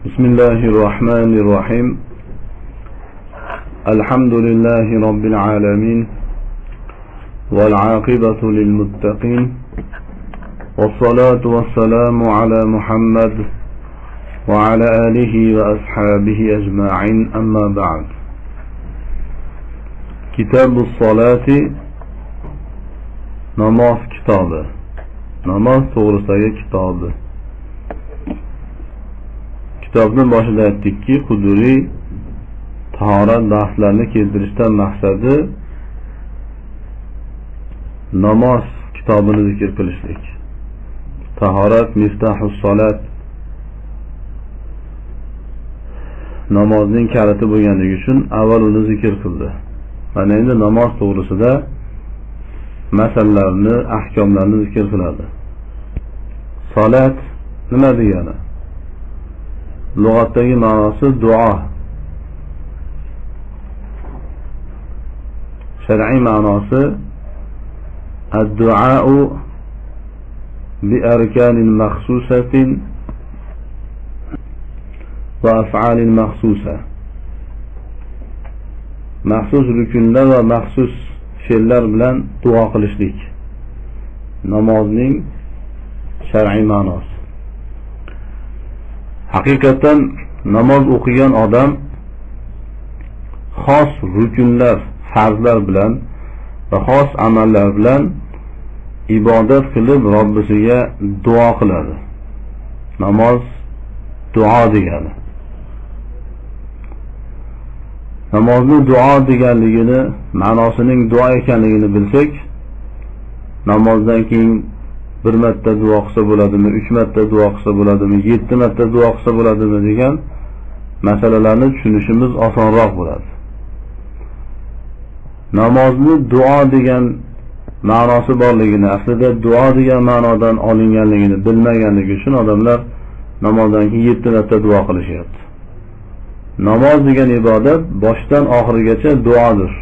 بسم الله الرحمن الرحيم. الحمد لله رب العالمين والعاقبة للمتقين والصلاة والسلام على محمد وعلى آله وأصحابه أجمعين. أما بعد. كتاب الصلاة نماز كتابه نماز to'g'risidagi kitobi. Kitobning boshida aytdikki, huduriy tahorat bahslarini keltirishdan maqsadi namoz kitobini zikr qilishlik. Tahorat miftahus solat, namozning kaliti bo'lganligi uchun avval uni zikr qildi. Mana endi namoz to'g'risida masalalarni, ahkomlarni zikr qiladi. Salat nima degani? Lug'atdagi ma'nosi duo. Shar'iy ma'nosi ad-du'a'u bi arkanin maxsusatin va af'alin maxsusa. Maxsus rukunlar va maxsus fe'llar bilan duo qilishlik. Namozning shar'iy ma'nosi. Haqiqatan namoz o'qigan odam xos rukunlar, farzlar bilan va xos amallar bilan ibodat qilib Robbisiga duo qiladi. Namoz duo degani. Namozni duo deganligini, ma'nosining duo ekanligini bilsak, namozdan keyin bir marta duo qilsa bo'ladimi, 3 marta duo qilsa bo'ladimi, 7 marta duo qilsa bo'ladimi degan masalalarni tushunishimiz osonroq bo'ladi. Namozni duo degan ma'nosi borligini, aslida duo degan ma'nodan olinganligini bilmaganligi uchun odamlar namozdan keyin 7 marta duo qilishyapti. Namoz degan ibodat boshdan oxirigacha duodir.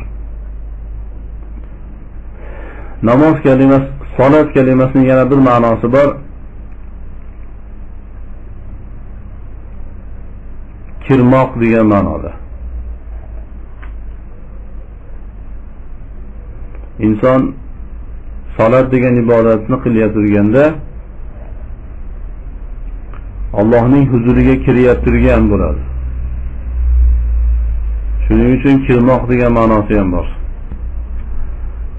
Namoz kalimasi, salat kalimasining yana bir ma'nosi bor. Kirmoq degan ma'noda. Inson salat degan ibodatni qilayotganda Allohning huzuriga kirayotgan bo'ladi. Shuning uchun kirmoq degan ma'nosi ham bor.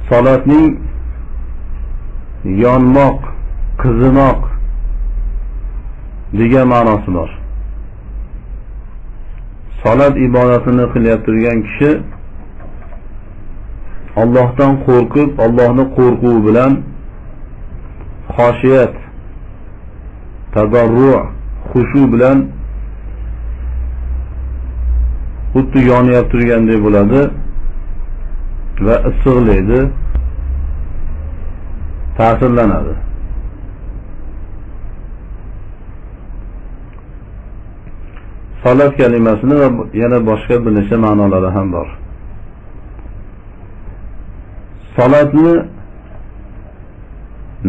Salatning yonmoq, qizimoq degan ma'nosi bor. Salat ibodatini qilayotgan kishi Allohdan qo'rqib, Allohning qo'rquvi bilan xoshiyat, tadarru', xushu bilan xuddi yonib turgandek bo'ladi va issiqlaydi, ta'sirlanadi. Salat kalimasini va yana boshqa bir necha ma'nolari ham bor. Salatni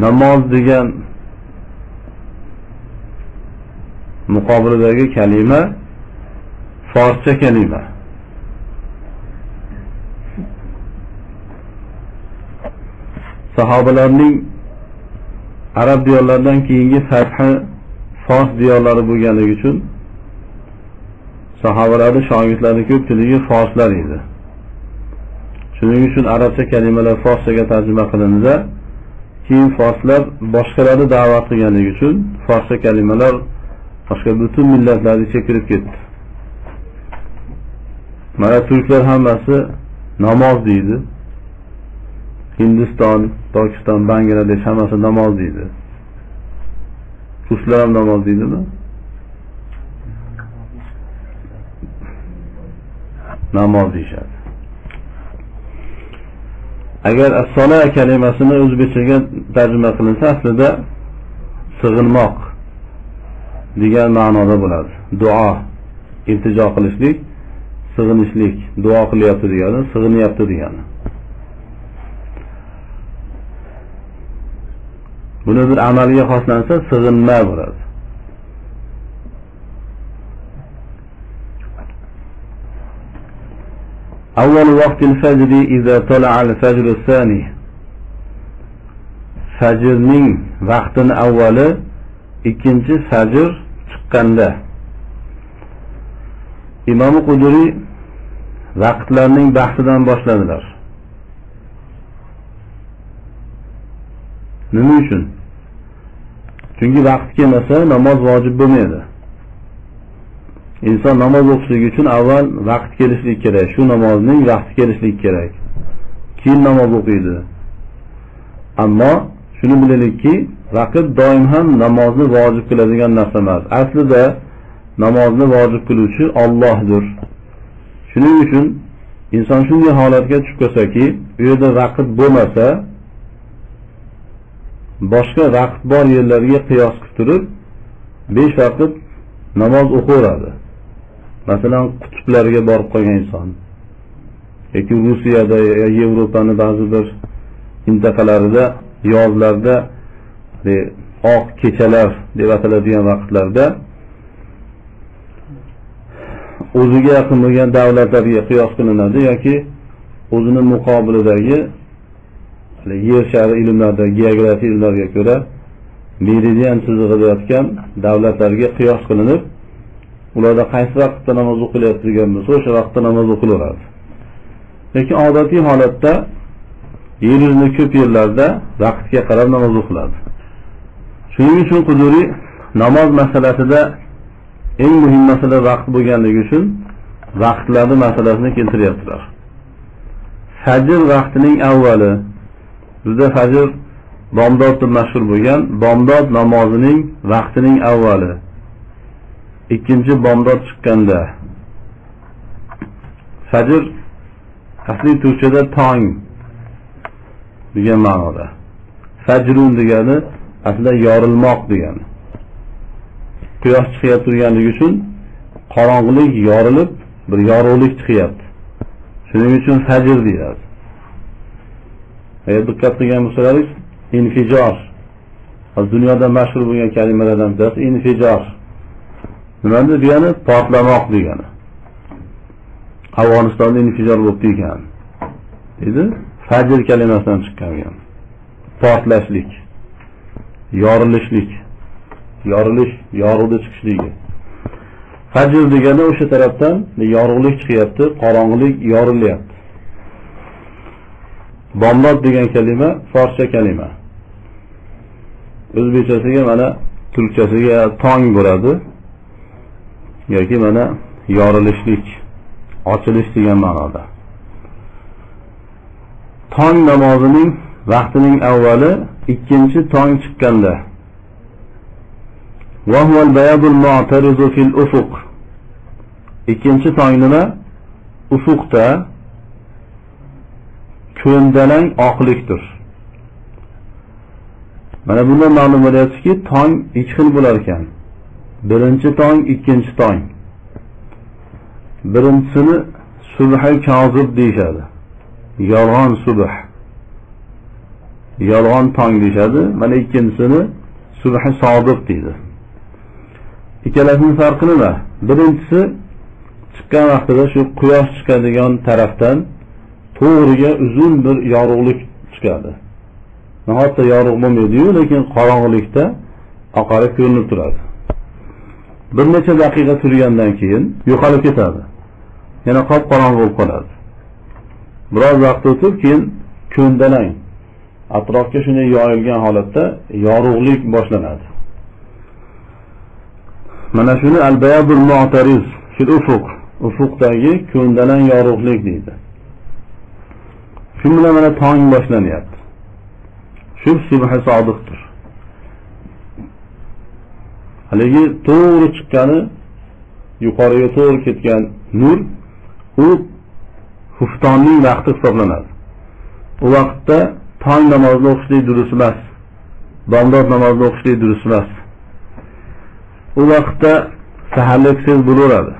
namoz degan muqobilidagi kalima forscha kalima. Sahobalarning arab diyorlaridan keyingi fathi fors diyorlari bo'lganligi uchun sahobalarning shogirdlari ko'pchiligi forslar edi. Shuning uchun arabcha kalimalar forschaga tarjima qilindi. Keyin forslar boshqalarni da'vat qilganligi uchun forscha kalimalar boshqa butun millatlarga kirib ketdi. Mana turklar hammasi namoz deydi. Hindiston, Pokiston, Bangladesh hammasi namoz deydi. Ruslar ham namoz deydimi? Namoz deyishadi. Agar as-sola kalimasini o'zbekchaga tarjima qilinsa, aslida sig'inmoq degan ma'noda bo'ladi. Duo, iltijo qilishlik, sig'inishlik, duo qilyapti degani, sig'inyapti degani. Buni bir amalga xoslansa sig'inma bo'ladi. أول وقت الفجر إذا طلع الفجر الثاني. Fajrning vaqtini avvali ikkinchi fajr chiqqanda. Imom Quduriy vaqtlarning bahsidan boshladilar. Nima uchun? Chunki vaqt kelmasa namoz vojib bo'lmaydi. Inson namoz o'qishligi uchun avval vaqt kelishligi kerak. Shu namozning vaqti kelishligi kerak. Keyin namoz o'qiydi. Ammo shuni bilaylikki, vaqt doim ham namozni vojib qiladigan narsa emas. Aslida namozni vojib qiluvchi Allohdir. Shuning uchun inson shunday holatga tushib qolsaki, u yerda vaqt bo'lmasa, boshqa vaqt bor yerlarga qiyos qilib turib 5 vaqt namoz o'qiradi. Masalan, qutblarga borib qolgan inson yoki Rossiyada yoki Yevropaning ba'zi bir mintaqalarida yozlarda oq kechalar deb ataladigan vaqtlarda o'ziga yaqin bo'lgan davlatlarga qiyos qilinadi yoki o'zining muqobilidagi yer shari ilmlarda, geografiya ilmlariga ko'ra meridian chizig'ida yotgan davlatlarga qiyos qilinib, ularda qaysi vaqtda namoz o'qilayotgan bo'lsa, o'sha vaqtda namoz o'qilaveradi. Lekin odatiy holatda yer yuzida ko'p yerlarda vaqtga qarab namoz o'qiladi. Shuning uchun Quduriy namoz masalasida eng muhim masala vaqt bo'lganligi uchun vaqtlarning masalasini keltiryaptilar. Fajr vaqtining avvali, bizda fajr bomdod deb mashhur bo'lgan, bomdod namozining vaqtining avvali. Ikkinchi bomdod chiqqanda. Fajr asli turkchada tong degan ma'noda. Fajrun degani aslida yorilmoq degani. Quyosh chiqib turganligi uchun qorong'ulik yorilib, bir yorug'lik chiqyapti. Shuning uchun fajr deyiladi. Agar diqqat qilgan bo'lsangiz, infijor. Dunyoda mashhur bo'lgan kalimalardan birisi infijor. Nima degani? Portlamoq degani. Afg'onistonda infijor bo'lib ekan. Dedi, fajr kalimasidan chiqqan ekan. Portlashlik, yorilishlik, yorilish, yorug'da chiqishligi. Fajr degani o'sha tarafdan yorug'lik chiqyapti, qorong'ulik yorilyapti. Bomdod degan kalima forscha kalima. O'zbekchasiga mana turkchasiga tong bo'ladi yoki mana yorilishlik, ochilish degan ma'noda. Tong namozining vaqtining avvali ikkinchi tong chiqqanda. Va huval bayadul mu'tarizu fil ufuq. Ikkinchi tong nima? Ufuqda ko'ndalang oqlikdir. Mana bundan ma'lum bo'lyaptiki, tong ikki xil bo'lar ekan. Birinchi tong, ikkinchi tong. Birinchisini subhi kazib deyshadi. Yolg'on subh. Yolg'on tong deyshadi. Mana ikkinchisini subhi sodiq deydi. Ikkalasining farqi nima? Birinchisi chiqqan vaqtida shu quyosh chiqadigan tarafdan to'g'riga uzun bir yorug'lik chiqadi. Nihoyatda yorug' bo'lmaydi-yu, lekin qorong'ulikda oqarib ko'rinib turadi. Bir necha daqiqa turgandan keyin yo'qolib ketadi. Yana qop-qorong'i bo'lib qoladi. Biroz vaqt o'tib keyin ko'ndalang atrofga shunday yoyilgan holatda yorug'lik boshlanadi. Mana shuni al-bayadul mu'tariz fil ufuq, ufuqdagi ko'ndalang yorug'lik deydi. Shu bilan mana tong boshlanyapti. Shu subhi sodiqdir. Haligi to'g'ri chiqqani, yuqoriga to'g'ri ketgan nur, u xuftonning vaqti hisoblanadi. U vaqtda tong namozini o'qishlik durust emas. Bomdod namozini o'qishlik durust emas. U vaqtda saharlik siz bo'laveradi.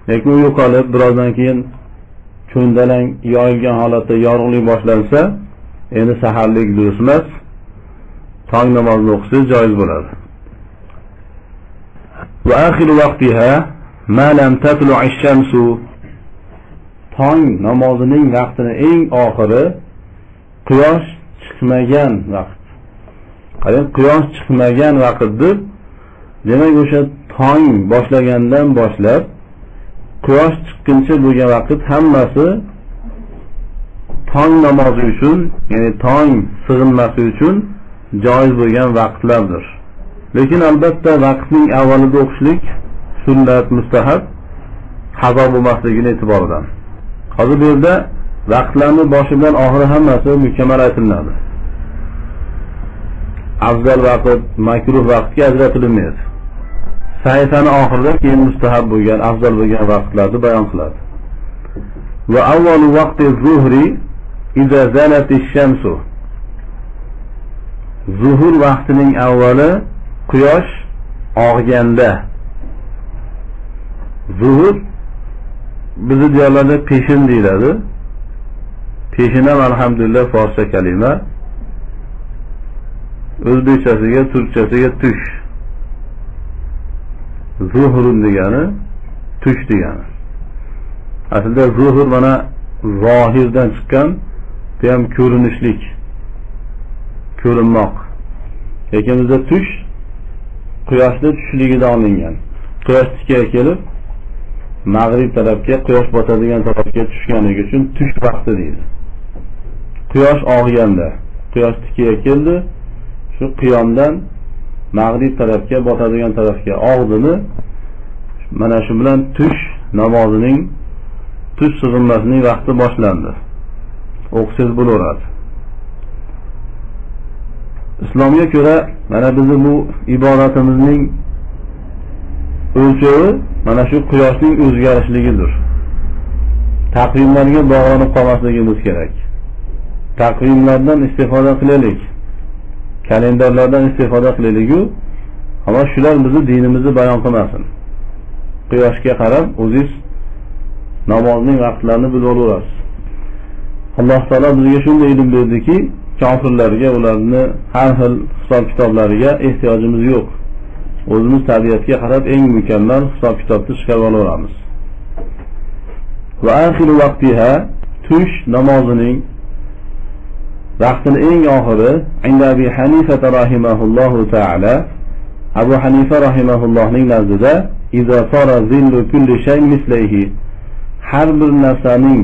Lekin u yo'qolib, birozdan keyin ko'ndalang yoyilgan holatda yorug'lik boshlansa, endi saharlik durust emas. Tong namozini o'qishlik joiz bo'ladi. Va axiru vaqtiha ma lam tatlu'i ash-shamsu. tong namozining vaqtini eng oxiri quyosh chiqmagan vaqt. Qarang, quyosh chiqmagan vaqtdir. Demak, o'sha tong boshlagandan boshlab quyosh chiqquncha bo'lgan vaqt hammasi tong namozi uchun, ya'ni tong sig'inmasi uchun joiz bo'lgan vaqtlardir. Lekin albatta vaqtning avvalida o'qishlik sunnat, mustahab, qazo bo'lmasligini e'tiboridan. Hozir bu yerda vaqtlarning boshi bilan oxiri hammasi mukammal aytiladi. Afzal vaqt, makruh vaqtga ajratilmaydi. Sahifani oxirida keyin mustahab bo'lgan, afzal bo'lgan vaqtlarni bayon qiladi. Va avvalu vaqti zuhri idza zalat ash-shamsu. Zuhur vaqtining avvali quyosh og'ganda. Zuhur bizning diyorlarda peshin deyiladi. Peshin ham alhamdulillah forscha kalima. O'zbekchasiga, turkchasiga tush. Zuhurun degani tush degani. Aslida zuhur mana zohirdan chiqqan, bu ham ko'rinishlik, ko'rinmoq. Lekin bizda tush quyoshning tushligidan olingan. Quyosh tikka kelib mag'rib tarafga, quyosh botadigan tarafga tushganligi uchun tush vaqti deydi. Quyosh og'ganda, quyosh tikka keldi, shu qiyomdan mag'rib tarafga, botadigan tarafga og'dimi, mana shu bilan tush namozining, tush sig'inmasining vaqti boshlandi. O'qsiz bo'laveradi. Islomga ko'ra mana bizning bu ibodatimizning o'lchovi mana shu quyoshning o'zgarishligidir. Taqvimlarga bog'lanib qolmasligimiz kerak. Taqvimlardan istifoda qilaylik. Kalendarlardan istifoda qilaylik-ku, ammo shular bizni dinimizni bayon qilmasin. Quyoshga qarab o'zingiz namozning vaqtlarini bilib olasiz. Alloh taolo bizga shunday ilm berdiki, kofirlarga, ularni har xil hisob kitoblariga ehtiyojimiz yo'q. O'zimiz tabiatga qarab eng mukammal hisob kitobni chiqarib olamiz. Va axiru vaqtiha, tush namozining vaqtini eng oxiri inda Abi Hanifa rahimahullohu ta'ala, Abu Hanifa rahimahullohning nazdida idza sara zillu kulli shay mislihi, har bir narsaning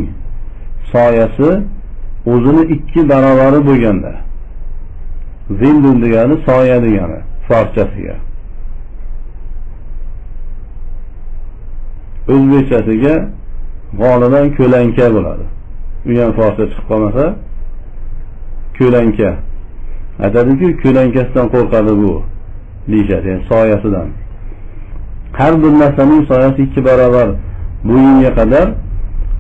soyasi o'zini 2 barovari bo'lganda. Zillun degani soya degani farchasiga. O'zbekchasiga g'oliban ko'lanka bo'ladi. U ham forscha chiqib qolmasa, ko'lanka. Aytadiki, ko'lankasidan qo'rqadi bu deyishadi, ya'ni soyasidan. Har bir narsaning soyasi 2 barobar bo'yinga qadar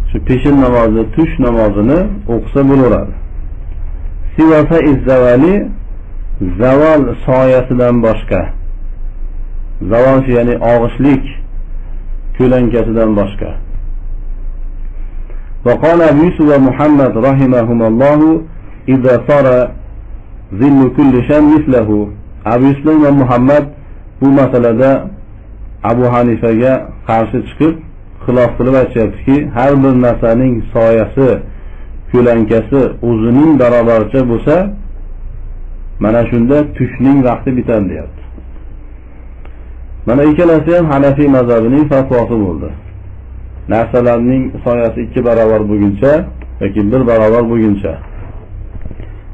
shu peshin namozi, tush namozini o'qisa bo'laveradi. Sivasa izzavali, zavol soyasidan boshqa. Zavol ya'ni og'ishlik ko'lankasidan boshqa. Va qala Abu Yusuf va Muhammad rahimahumullohu idza sara zillu kulli shay mislahu. Abu Yusuf va Muhammad bu masalada Abu Hanifaga qarshi chiqib xilof qilib aytayaptiki, har bir narsaning soyasi, ko'lankasi o'zining barobaricha bo'lsa, mana shunda tushning vaqti bitadi deyapti. Mana ikkalasi ham Hanafiy mazhabining fatvosi bo'ldi. Narsalarning soyasi 2 barobar bo'lguncha yoki 1 barobar bo'lguncha.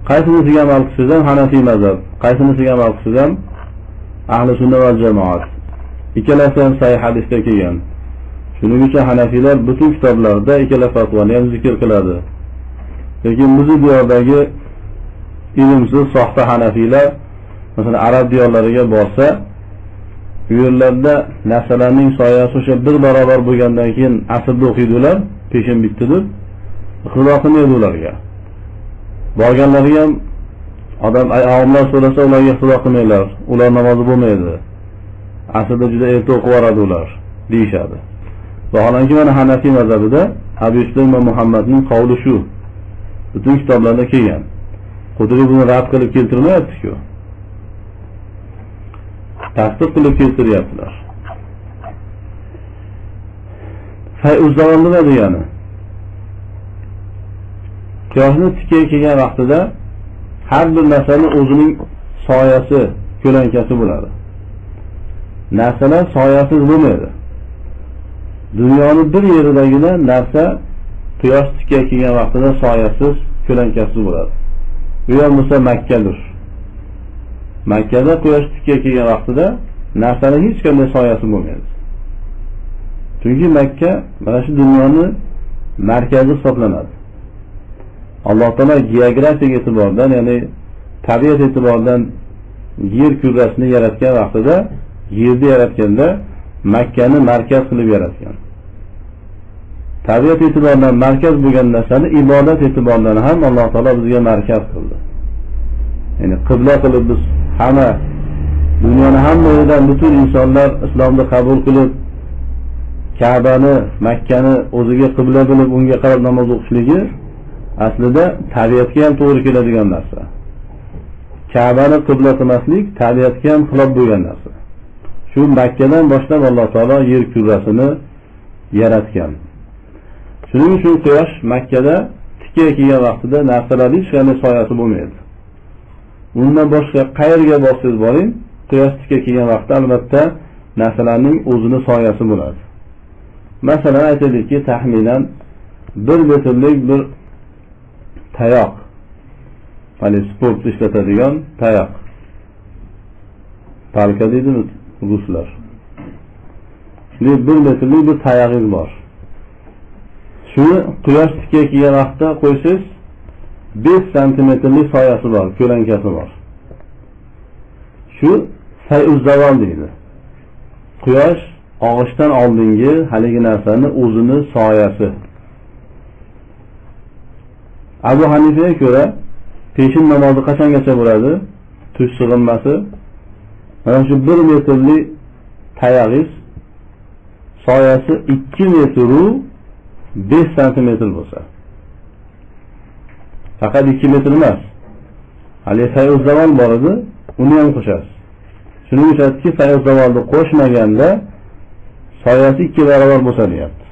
Qaysinisiga amal qilsangiz ham Hanafiy mazhab, qaysinisiga amal qilsangiz ham ahli sunna va jamoat. Ikkalasi ham sahih hadisda kelgan. Shuning uchun Hanafiylar butun kitoblarda ikkala fatvoni ham zikr qiladi. Lekin bizning diyordagi ilmsiz soxta Hanafiylar, masalan arab diyorlariga borsa, bu yerlarda narsalarning soyasi o'sha 1 barobar bo'lgandan keyin asrda o'qiydilar, peshin bitdi deb xilof qilmaydi ularga. Borganlari ham odam avomlar so'rasa ularga xilof qilmaylar, ular namozi bo'lmaydi. Asrda juda erta o'qib yoradi ular deyshadi. Vaholanki mana Hanafiy mazhabida Abu Yusuf va Muhammadning qavli shu. Butun kitoblarda kelgan. Qudri buni rad qilib keltirmayapti-ku. Tasdiq qilib keltiryaptilar. Fayuz zavol nima degani? Quyoshni tikka kelgan vaqtida har bir narsani o'zining soyasi, ko'lankasi bo'ladi. Narsalar soyasiz bo'lmaydi. Dunyoning bir yeridagina narsa quyosh tikka kelgan vaqtida soyasiz, ko'lankasiz bo'ladi. Bu ham bo'lsa Makkadir. Makkada quyosh tikka kelgan vaqtida narsaning hech qanday soyasi bo'lmaydi. Chunki Makka mana shu dunyoning markazi hisoblanadi. Alloh taolo geografik e'tibordan, ya'ni tabiat e'tiboridan yer kurrasini yaratgan vaqtida, yerni yaratganda Makkani markaz qilib yaratgan. Tabiat e'tiboridan markaz bo'lgan narsani ibodat e'tiboridan ham Alloh taolo bizga markaz qildi. Ya'ni qibla qilib biz hamma dunyoni hamma yeridan butun insonlar islomni qabul qilib Ka'bani, Makkani o'ziga qibla bilib unga qarab namoz o'qishligi aslida tabiatga ham to'g'ri keladigan narsa. Ka'bani qibla qilmaslik tabiatga ham xilof bo'lgan narsa. Shu Makkadan boshlab Alloh taolo yer kurrasini yaratgan. Shuning uchun quyosh Makkada tikka kelgan vaqtida narsalar hech qanday soyasi bo'lmaydi. Undan boshqa qayerga borsangiz boring, quyosh tikka kelgan vaqtda albatta narsalarning o'zini soyasi bo'ladi. Masalan aytaylikki, taxminan 1 metrlik bir tayoq, hali sport ishlatadigan tayoq. Palka deydimi ruslar. Shunday 1 metrlik bir tayoqingiz bor. Shuni quyosh tikka kelgan vaqtda qo'ysangiz 5 santimetrlik soyasi bor, ko'lankasi bor. Shu sayuz zavol deydi. Quyosh og'ishdan oldingi haligi narsani o'zini soyasi. Abu Hanifaga ko'ra peshin namozi qachongacha bo'ladi? Tush sig'inmasi. Mana shu 1 metrlik tayoqingiz soyasi 2 metr u 5 santimetr bo'lsa. Faqat 2 metr emas. Hali sayuz zavol bor edi, uni ham qo'shasiz. Shuning uchunki sayuz zavolni qo'shmaganda soyasi 2 barobar bo'lsa deyapti.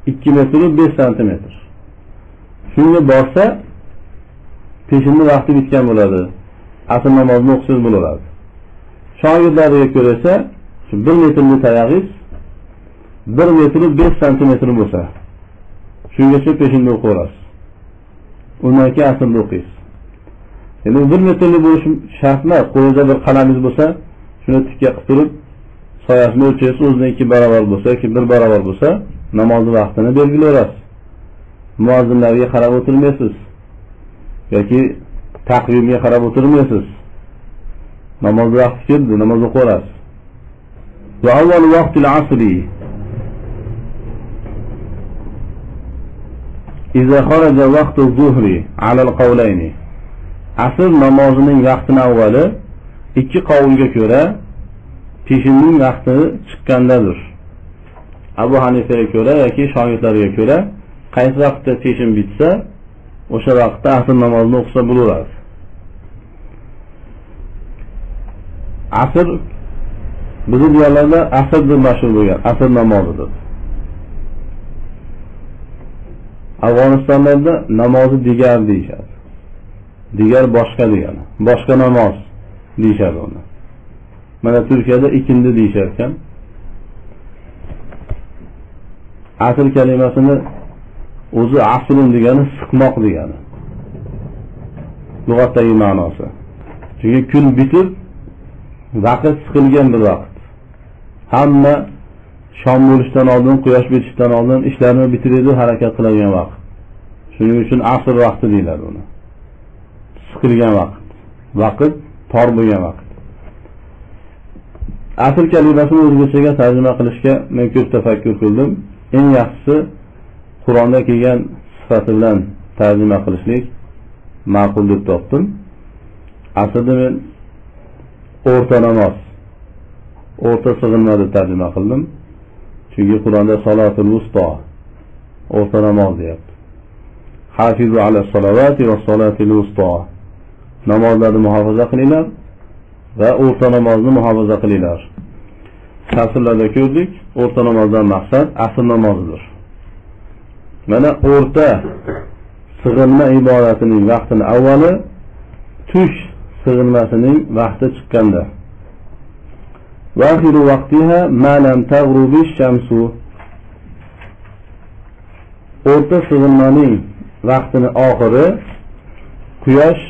2 metr u 5 santimetr. Shunga borsa peshinni vaqti bitgan bo'ladi. Asr namozini o'qisiz bo'laveradi. Shogirdlarga ko'ra esa shu 1 metrlik tayoqingiz 1 metr u 5 santimetr bo'lsa, shungacha peshinni o'qiysiz. Undan keyin asrni o'qiysiz. Endi 1 metrlik bo'lishi shart emas. Qo'lingizda bir qalamingiz bo'lsa, shuni tikka qilib turib, soyasini o'lchaysiz, o'zidan 2 barobar bo'lsa yoki 1 barobar bo'lsa, namoz vaqtini belgilaysiz. Muazzinlarga qarab o'tirmaysiz yoki taqvimga qarab o'tirmaysiz. Namoz vaqti keldi, namoz o'qiysiz. Va avval vaqtil asri إذا خرج وقت الظهر على القولين. Asr namozining vaqtining avvali ikki qavlga ko'ra peshinning vaqti chiqqandadir. Abu Hanifaga ko'ra yoki shogirdlarga ko'ra qaysi vaqtda peshin bitsa, o'sha vaqtda asr namozini o'qisa bo'laveradi. Asr bizning diyorlarda asr deb mashhur bo'lgan, asr namozidir. Afg'onistonda namozi digar deyishadi. Digar boshqa degani. Boshqa namoz deyishadi uni. Mana Turkiyada ikindi deyishar ekan. Asr kalimasini o'zi asrun degani siqmoq degani. Lug'atdagi ma'nosi. Chunki kun bitib vaqt siqilgan bir vaqt. Hamma shom bo'lishdan oldin, quyosh bitishdan oldin ishlarini bitiradi, harakat qiladigan vaqt. Shuning uchun asr vaqti deyiladi uni. Siqilgan vaqt. Vaqt tor bo'lgan vaqt. Asr kalimasini o'zbekchaga tarjima qilishga men ko'p tafakkur qildim. Eng yaxshisi Qur'onda kelgan sifati bilan tarjima qilishlik ma'qul deb topdim. Aslida men o'rta namoz, o'rta sig'inma deb tarjima qildim. Chunki Qur'onda salatul wusta, o'rta namoz deyapti. Hafizu ala salavati va salatil wusta. Namozlarni muhofaza qilinglar va o'rta namozni muhofaza qilinglar. Tafsirlarda ko'rdik, o'rta namozdan maqsad asr namozidir. Mana o'rta sig'inma ibodatining vaqtini avvali tush sig'inmasining vaqti chiqqanda. Va axiru vaqtiha ma lam taghrubi shamsu. O'rta sig'inmaning vaqtini oxiri quyosh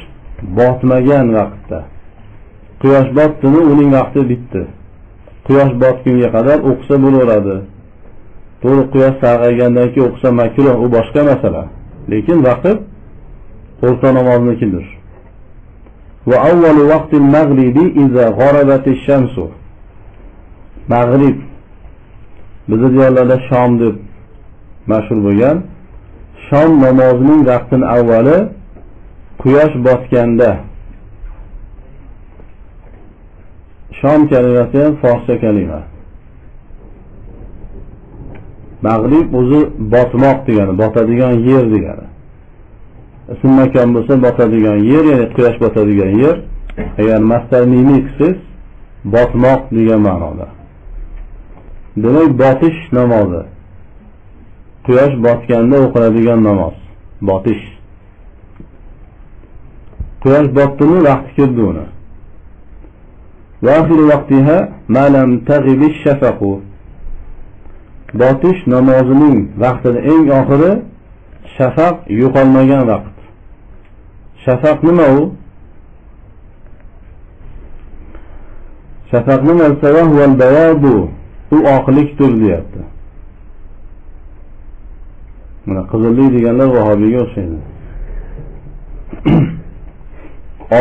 botmagan vaqtda. Quyosh botdimi, uning vaqti bitdi. Quyosh botgunga qadar o'qisa bo'laveradi. To'g'ri, quyosh sarg'aygandan keyin o'qisa makruh, u boshqa masala. Lekin vaqt o'rta namoznikidir. Va avvalu vaqtil maghribi iza g'arabatish shamsu. Mag'rib bizning diyorlarda shom deb mashhur bo'lgan. Shom namozining vaqtining avvali quyosh botganda. Shom kalimasi ham forscha kalima. Mag'rib o'zi botmoq degani, botadigan yer degani. Ism makon bo'lsa botadigan yer, ya'ni quyosh botadigan yer. Agar masdar mimiy qilsangiz botmoq degan ma'noda. Demak, botish namozi. Quyosh botganda o'qiladigan namoz. Botish. Quyosh botdimi, vaqti kirdi uni. Va axiru vaqtiha ma lam taghibi shafaqu. Botish namozining vaqtida eng oxiri shafaq yo'qolmagan vaqt. Shafaq nima u? Shafaqning al-sawa huwa al-bayadu. U oqlikdir deyapti. Mana qizillik deganlar vahobiyga o'xshaydi.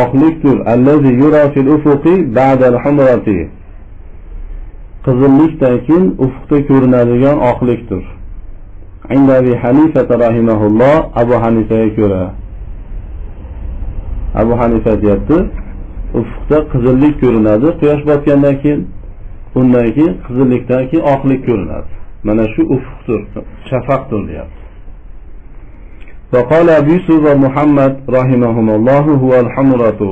Oqlikdir allazi yura fil ufuqi ba'da al-humrati. Qizillikdan keyin ufqda ko'rinadigan oqlikdir. Inda Abi Hanifa rahimahulloh, Abu Hanifaga ko'ra. Abu Hanifa deyapti, ufqda qizillik ko'rinadi, quyosh botgandan keyin, undan keyin qizillikdan keyin oqlik ko'rinadi. Mana shu ufqdir, shafaqdir deyapti. Va qala Abu Yusuf va Muhammad rahimahumulloh huwa al-humratu.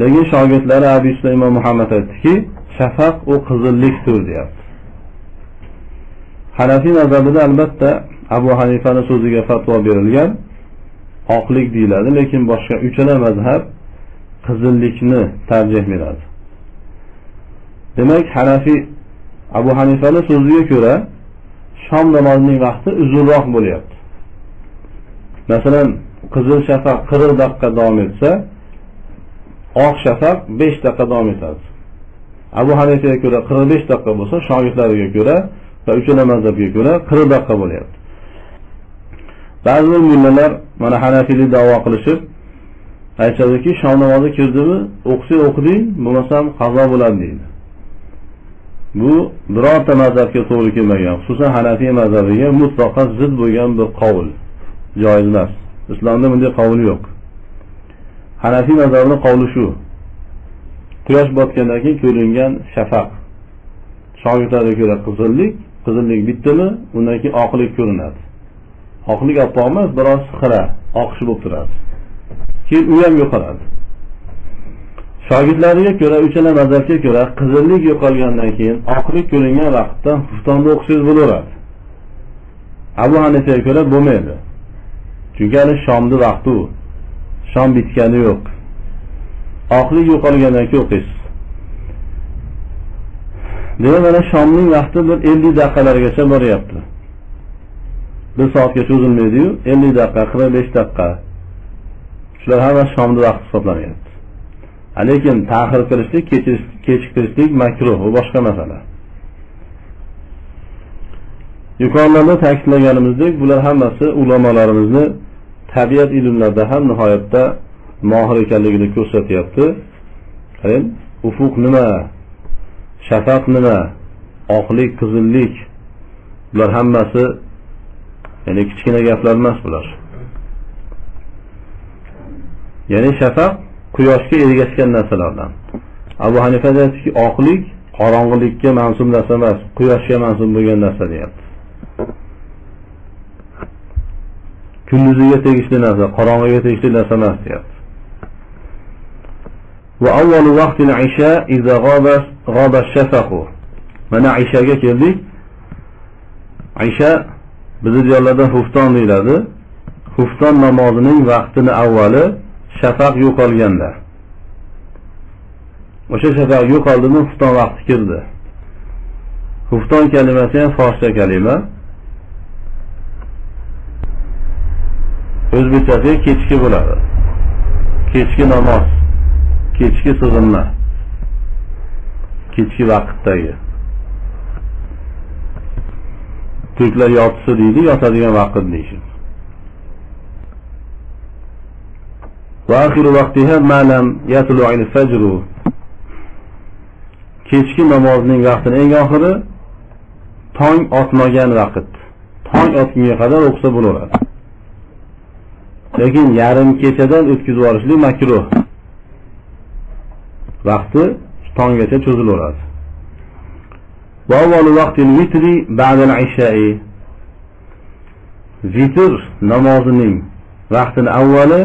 Lekin shogirdlari Abu Yusuf va Muhammad aytdiki, shafaq u qizillikdir deyapti. Hanafiy mazhabida albatta Abu Hanifaning so'ziga fatvo berilgan, oqlik deyiladi, lekin boshqa uchala mazhab qizillikni tarjih beradi. Demak, Hanafiy Abu Hanifaning so'ziga ko'ra shom namozining vaqti uzunroq bo'lyapti. Masalan, qizil shafaq 40 daqiqa davom etsa, oq shafaq 5 daqiqa davom etadi. Abu Hanifaga ko'ra 45 daqiqa bo'lsa, shogirdlariga ko'ra va uchala mazhabga ko'ra 40 daqiqa bo'lyapti. Ba'zi mullalar mana Hanafiylik da'vo qilishib aytadiki, shom namozi kirdimi, o'qisang o'qiding, bo'lmasam qazo bo'ladi deydi. Bu birorta mazhabga to'g'ri kelmagan, xususan Hanafiy mazhabiga mutlaqo zid bo'lgan bir qavl. Joiz emas. Islomda bunday qavl yo'q. Hanafiy mazhabining qavli shu. Quyosh botgandan keyin ko'ringan shafaq. Shogirdlarga ko'ra qizillik bitdimi, undan keyin oqlik ko'rinadi. Oqlik oppoq emas, biroz xira, oqish bo'lib turadi. Keyin u ham yo'qoladi. Shogirdlariga ko'ra, uchala mazhabga ko'ra qizillik yo'qolgandan keyin oqlik ko'ringan vaqtda xuftonda o'qisangiz bo'laveradi. Abu Hanifaga ko'ra bo'lmaydi. Chunki hali shomning vaqti u. Shom bitgani yo'q. Oqlik yo'qolgandan keyin o'qiysiz. Demak, mana shomning vaqti bir 50 daqiqalargacha boryapti. 1 soatga cho'zilmaydi-yu, 50 daqiqa, 45 daqiqa. Shular hamma shomning vaqti hisoblanyapti. Lekin ta'xir qilishlik, kechiktirishlik makruh, bu boshqa masala. Yuqorida ta'kidlaganimizdek, bular hammasi ulamolarimizni tabiat ilmlarida ham nihoyatda mohir ekanligini ko'rsatyapti. Qarang, ufuq nima, shafaq nima, oqlik, qizillik, bular hammasi ya'ni kichkina gaplar emas bular. Ya'ni shafaq quyoshga ergashgan narsalardan. Abu Hanifa aytdiki, oqlik qorong'ilikka mansub narsa emas, quyoshga mansub bo'lgan narsa deyapti. Kunduziga tegishli narsa, qorong'iga tegishli narsa emas deyapti. Va avvalu vaqtil isha iza g'aba shafaq. Mana ishaga keldik. Isha bizning diyorlarda xufton deyiladi. xufton namozining vaqtini avvali shafaq yo'qolganda. O'sha shafaq yo'qoldimi xufton vaqti kirdi. Xufton kalimasi ham forscha kalima. O'zbekchasiga kechki bo'ladi. Kechki namoz, kechki sig'inma, kechki vaqtdagi. Turklar yotisi deydi, yotadigan vaqt deyishib. Va axiru vaqtiha ma lam yatlu'il fajr. Kechki namozning vaqtining eng oxiri tong otmagan vaqt. Tong otgunga qadar o'qisa bo'laveradi. Lekin yarim kechadan o'tkazib yuborishlik makruh. Vaqti tonggacha cho'zilaveradi. Va avval vaqtil vitri ba'da al-isha'i. Vitr namozining vaqtini avvali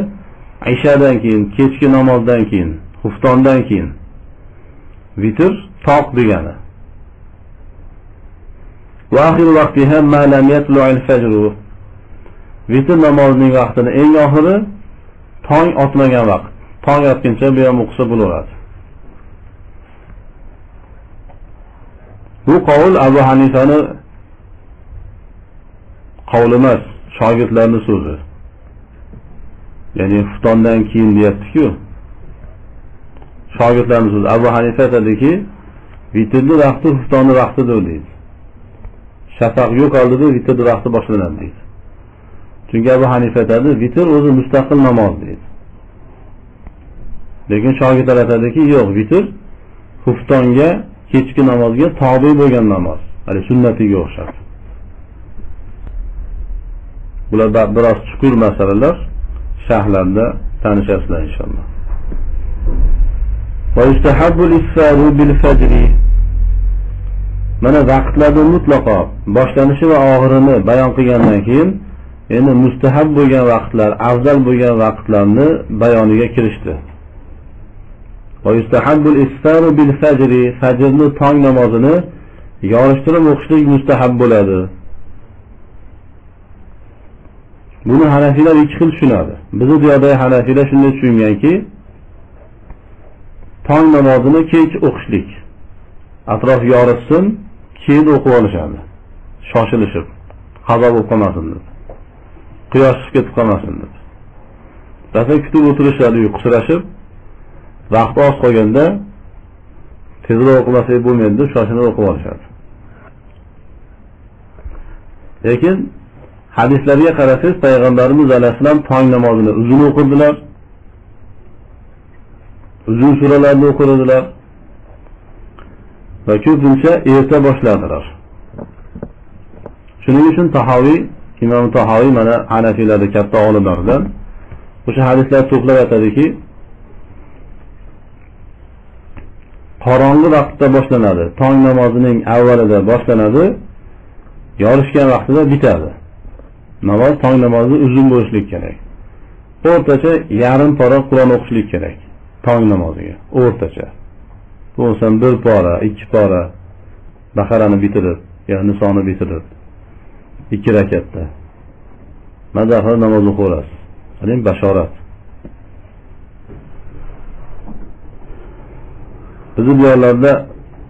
ishadan keyin, kechki namozdan keyin, xuftondan keyin. Vitr toq degani. Va axir vaqtiha ma lam yatlu'il fajr. Vitr namozining vaqtini eng oxiri tong otmagan vaqt. Tong otguncha bu ham o'qisa bo'laveradi. Bu qavl Abu Hanifani qavli emas, shogirdlarning so'zi. Ya'ni xuftondan keyin deyapti-ku. Shogirdlarning so'zi. Abu Hanifa aytadiki, vitrning vaqti xuftonning vaqtidir deydi. Shafaq yo'qoldida vitrning vaqti boshlanadi deydi. Chunki Abu Hanifa aytadi, vitr o'zi mustaqil namoz deydi. Lekin shogirdlar aytadiki, yo'q, vitr xuftonga, kechki namozga tobe bo'lgan namoz. Hali sunnatiga o'xshab. Bular biroz chuqur masalalar, sharhlarda tanishasizlar inshaalloh. Va yustahabbu al-isfaru bil fajr. Mana vaqtlarda mutlaqo boshlanishi va oxirini bayon qilgandan keyin endi mustahab bo'lgan vaqtlar, afzal bo'lgan vaqtlarni bayoniga kirishdi. Va yustahabbu al-isfaru bil fajr. Fajrni tong namozini yorishtirib o'qishlik mustahab bo'ladi. Buni Hanafilar ikki xil tushunadi. Bizning dunyodagi Hanafilar shunday tushunganki, tong namozini kech o'qishlik. Atrof yorishsin, keyin o'qib olishadi. Shoshilishib, qazo bo'lib qolmasin deb. Quyosh chiqib ketib qolmasin deb. Daf'a kutib o'tirishadi, uyqusirashib, vaqt oz qolganda tezroq o'qimasak bo'lmaydi deb shoshilib o'qib olishadi. Lekin hadislarga qarasangiz, payg'ambarimiz alayhisalom tong namozini uzun o'qirdilar. Uzun suralarni o'qirdilar. Va ko'pincha erta boshladilar. Shuning uchun Tahoviy, Imom Tahoviy mana Hanafiylarning katta olimlaridan o'sha hadislar to'plab aytadiki, qorong'i vaqtda boshlanadi. Tong namozining avvalida boshlanadi, yorishgan vaqtida bitadi. Namoz, tong namozi uzun bo'lishlik kerak. O'rtacha yarim pora Qur'on o'qishlik kerak tong namoziga, o'rtacha. Bo'lsam bir pora, ikki pora Baqarani bitirib, ya'ni Nisoni bitirib 2 rakatda madahar namoz o'qirasiz. Ya'ni bashorat. Bizning yo'llarda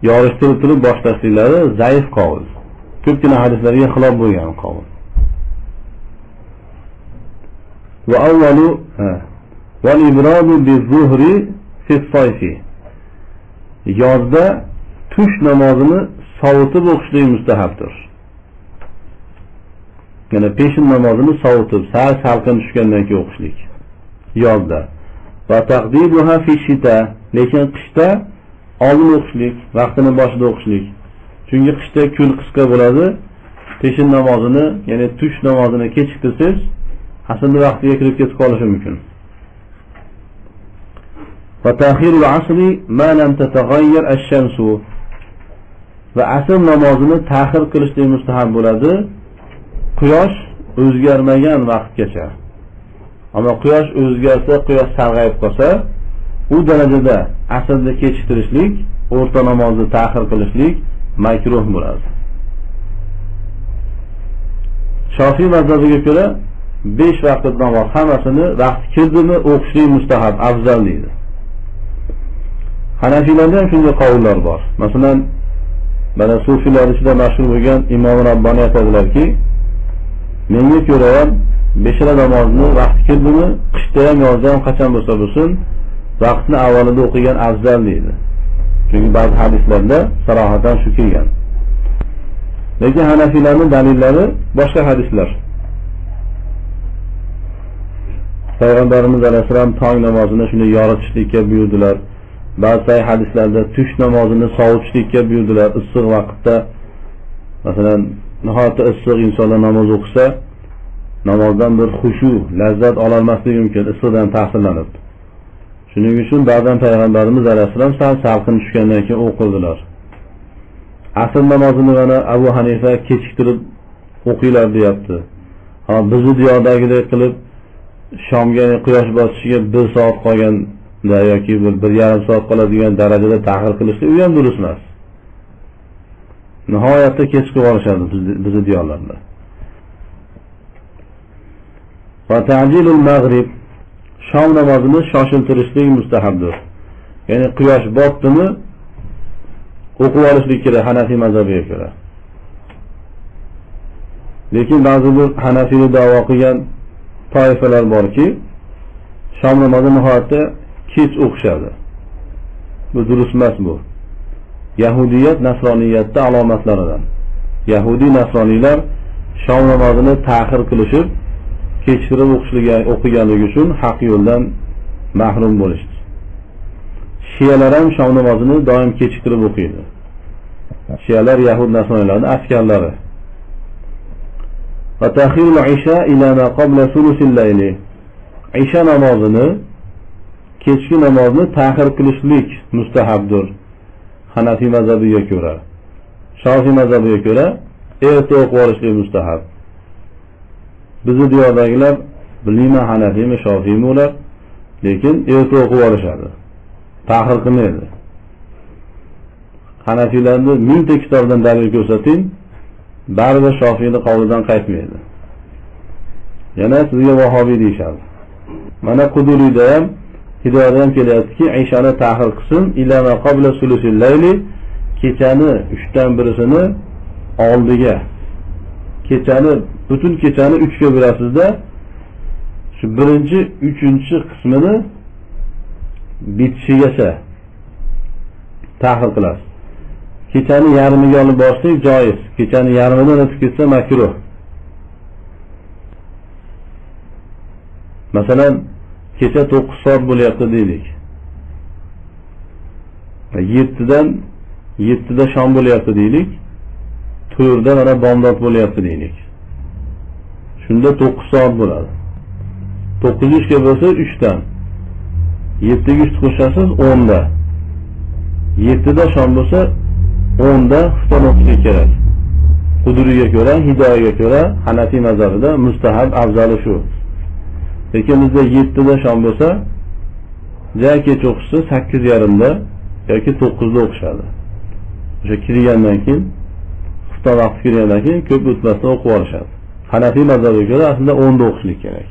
yorishtirib turib boshlashliklari zaif qavl. Ko'pgina hadislarga xilof bo'lgan qavl. Va avvalu va ibradu bi-zuhri fi as-sayfi. Yozda tush namozini sovutib o'qishlik mustahabdir. Yana peshin namozini sovutib, sal salqin tushgandan keyin o'qishlik yozda. Va taqdimuha fi shita, lekin qishda oldin o'qishlik, vaqtini boshida o'qishlik. Chunki qishda kun qisqa bo'ladi. Peshin namozini, ya'ni tush namozini kechiktirsangiz, asl vaqtiga kirib ketib qolishi mumkin. Va ta'khirul asri ma lam tataghayyar ash-shamsu. Va asr namozini ta'xir qilishlik mustahab bo'ladi. Quyosh o'zgarmagan vaqtgacha. Ammo quyosh o'zgarsa, quyosh sarg'ayib qolsa, u darajada asrni kechiktirishlik, o'rta namozni ta'xir qilishlik makruh bo'ladi. Shofiy mazhabiga ko'ra 5 vaqt namoz hammasini vaqti kirdimi o'qishlik mustahab, afzal deydi. Hanafiylarda ham shunday qavullar bor. Masalan, mana sufiylar ichida mashhur bo'lgan Imom Rabboniy aytadilarki, menga ko'ra ham 5 namozni vaqti kirdimi, qishda ham yozda ham qachon bo'lsa bo'lsin, vaqtni avvalida o'qigan afzal deydi. Chunki ba'zi hadislarda sarohatan shu kelgan. Lekin Hanafiylarning dalillari boshqa hadislar. Payg'ambarimiz alayhisalom tong namozini shunday yoritishlikka buyurdilar. Ba'zi hadislarda tush namozini sovutishlikka buyurdilar. Issiq vaqtda, masalan, nihoyatda issiq insonlar namoz o'qisa, namozdan bir xushu, lazzat ola olmasligi mumkin, issiqdan ta'sirlanib. Shuning uchun ba'zan Payg'ambarimiz alayhisalom salqin tushgandan keyin o'qildilar. Asr namozini mana Abu Hanifa kechiktirib o'qiylar deyapti. Ha, bizni diyordagidek qilib shomga quyosh botishiga 1 soat qolganda yoki 1,5 soat qoladigan darajada ta'xir qilishni u ham durust emas. Nihoyatda kech qilib olishadi bizni diyorlarda. Va ta'jilul mag'rib, shom namozini shoshiltirishlik mustahabdir. Ya'ni quyosh botdimi o'qib olishlik kerak Hanafiy mazhabiga ko'ra. Lekin ba'zi bir Hanafiyni da'vo qilgan toifalar borki, shom namozini nihoyatda kech o'qishadi. Bu durust emas bu. Yahudiyat, nasroniyatda alomatlaridan. Yahudi, nasroniylar shom namozini ta'xir qilishib, kechirib o'qiganligi uchun haq yo'ldan mahrum bo'lishdi. Shiyalar ham shom namozini doim kechiktirib o'qiydi. Shiyalar Yahud nasroniylarning askarlari. Va ta'khirul isha ila ma qabla sulusil layli. Isha namozini, kechki namozni ta'xir qilishlik mustahabdir. Hanafiy mazhabiga ko'ra. Shofiy mazhabiga ko'ra erta o'qib olishlik mustahab. Bizni diyordagilar bilmayman Hanafiymi, Shofiymi ular, lekin erta o'qib olishadi. Ta'xir qilmaydi. Hanafiylarning 1000 ta kitobdan dalil ko'rsating, baribir Shofiyning qavlidan qaytmaydi. Yana sizga vahobiy deyshadi. Mana Quduriyda ham, Hidoyada ham kelyaptiki, Ishani ta'xir qilsin, ila ma qabla sulusil layli, kechani 3dan birisini oldiga. Kechani, butun kechani 3 ga bo'lasizda, shu 1-3 qismini bitishigacha ta'xir qilasiz. Kechani yarmiga olib borishlik joiz. Kechani yarmidan o'tib ketsa makruh. Masalan, kecha 9 soat bo'lyapti deylik. 7da shom bo'lyapti deylik. 4da mana bomdod bo'lyapti deylik. Shunda 9 soat bo'ladi. 9 ga bo'lsa 3dan. 7ga 3 qo'shasiz 10da. 7da shom bo'lsa 10da xufton o'qishlik kerak. Quduriga ko'ra, Hidoyaga ko'ra, Hanafiy mazhabida mustahab afzali shu. Lekin bizda 7da shom bo'lsa, ja kech o'qishsa 8:30da yoki 9da o'qishadi. O'sha kirgandan keyin, xufton vaqti kirgandan keyin ko'p o'tmasdan o'qib olishadi. Hanafiy mazhabiga ko'ra aslida 10da o'qishlik kerak.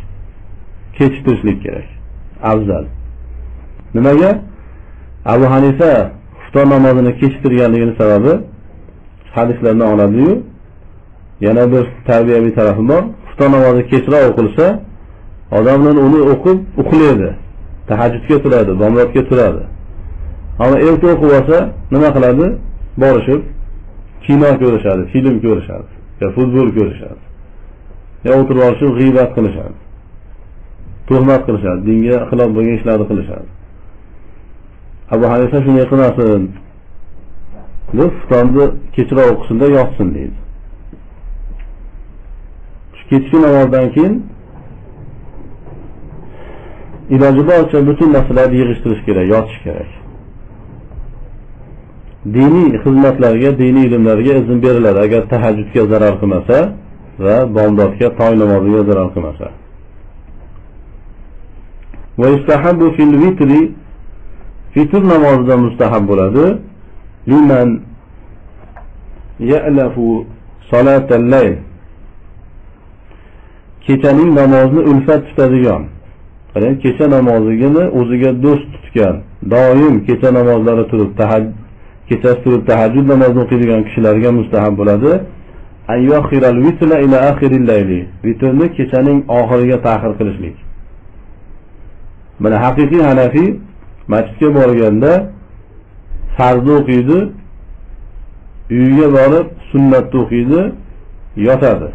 Kechiktirishlik kerak. Afzal. Nimaga? Abu Hanifa xufton namozini kechiktirganligining sababi hadislardan oladi-yu, yana bir tarbiyaviy tarafi bor. Xufton namozi kechroq o'qilsa, odamlar uni o'qib uxlaydi, tahajjudga turadi, bomdodga turadi. Ammo erta o'qib olsa, nima qiladi? Borishib kino ko'rishadi, film ko'rishadi, yo futbol ko'rishadi. Yo o'tirib olishib g'iybat qilishadi. Tuhmat qilishadi, dinga xilof bo'lgan ishlarni qilishadi. Abu Hanifa shunday qilmasin. Bu xuftonni kechroq o'qisinda yotsin deydi. Shu kechki namozdan keyin iloji boricha butun narsalarni yig'ishtirish kerak, yotish kerak. Diniy xizmatlarga, diniy ilmlarga izn beriladi agar tahajjudga zarar qilmasa va bomdodga, tong namoziga zarar qilmasa. Va yustahabbu fil vitri, fitr namozida mustahab bo'ladi. Liman ya'lafu salatal layl, kechaning namozini ulfat tutadigan, qarang, kecha namozini o'ziga do'st tutgan, doim kecha namozlari turib, kechasi turib tahajjud namozini o'qiydigan kishilarga mustahab bo'ladi. Ayyakhiral vitla ila akhiril layli. Vitrni kechaning oxiriga ta'xir qilishlik. Mana haqiqiy Hanafi masjidga borganda farzni o'qiydi, uyiga borib sunnatni o'qiydi, yotadi.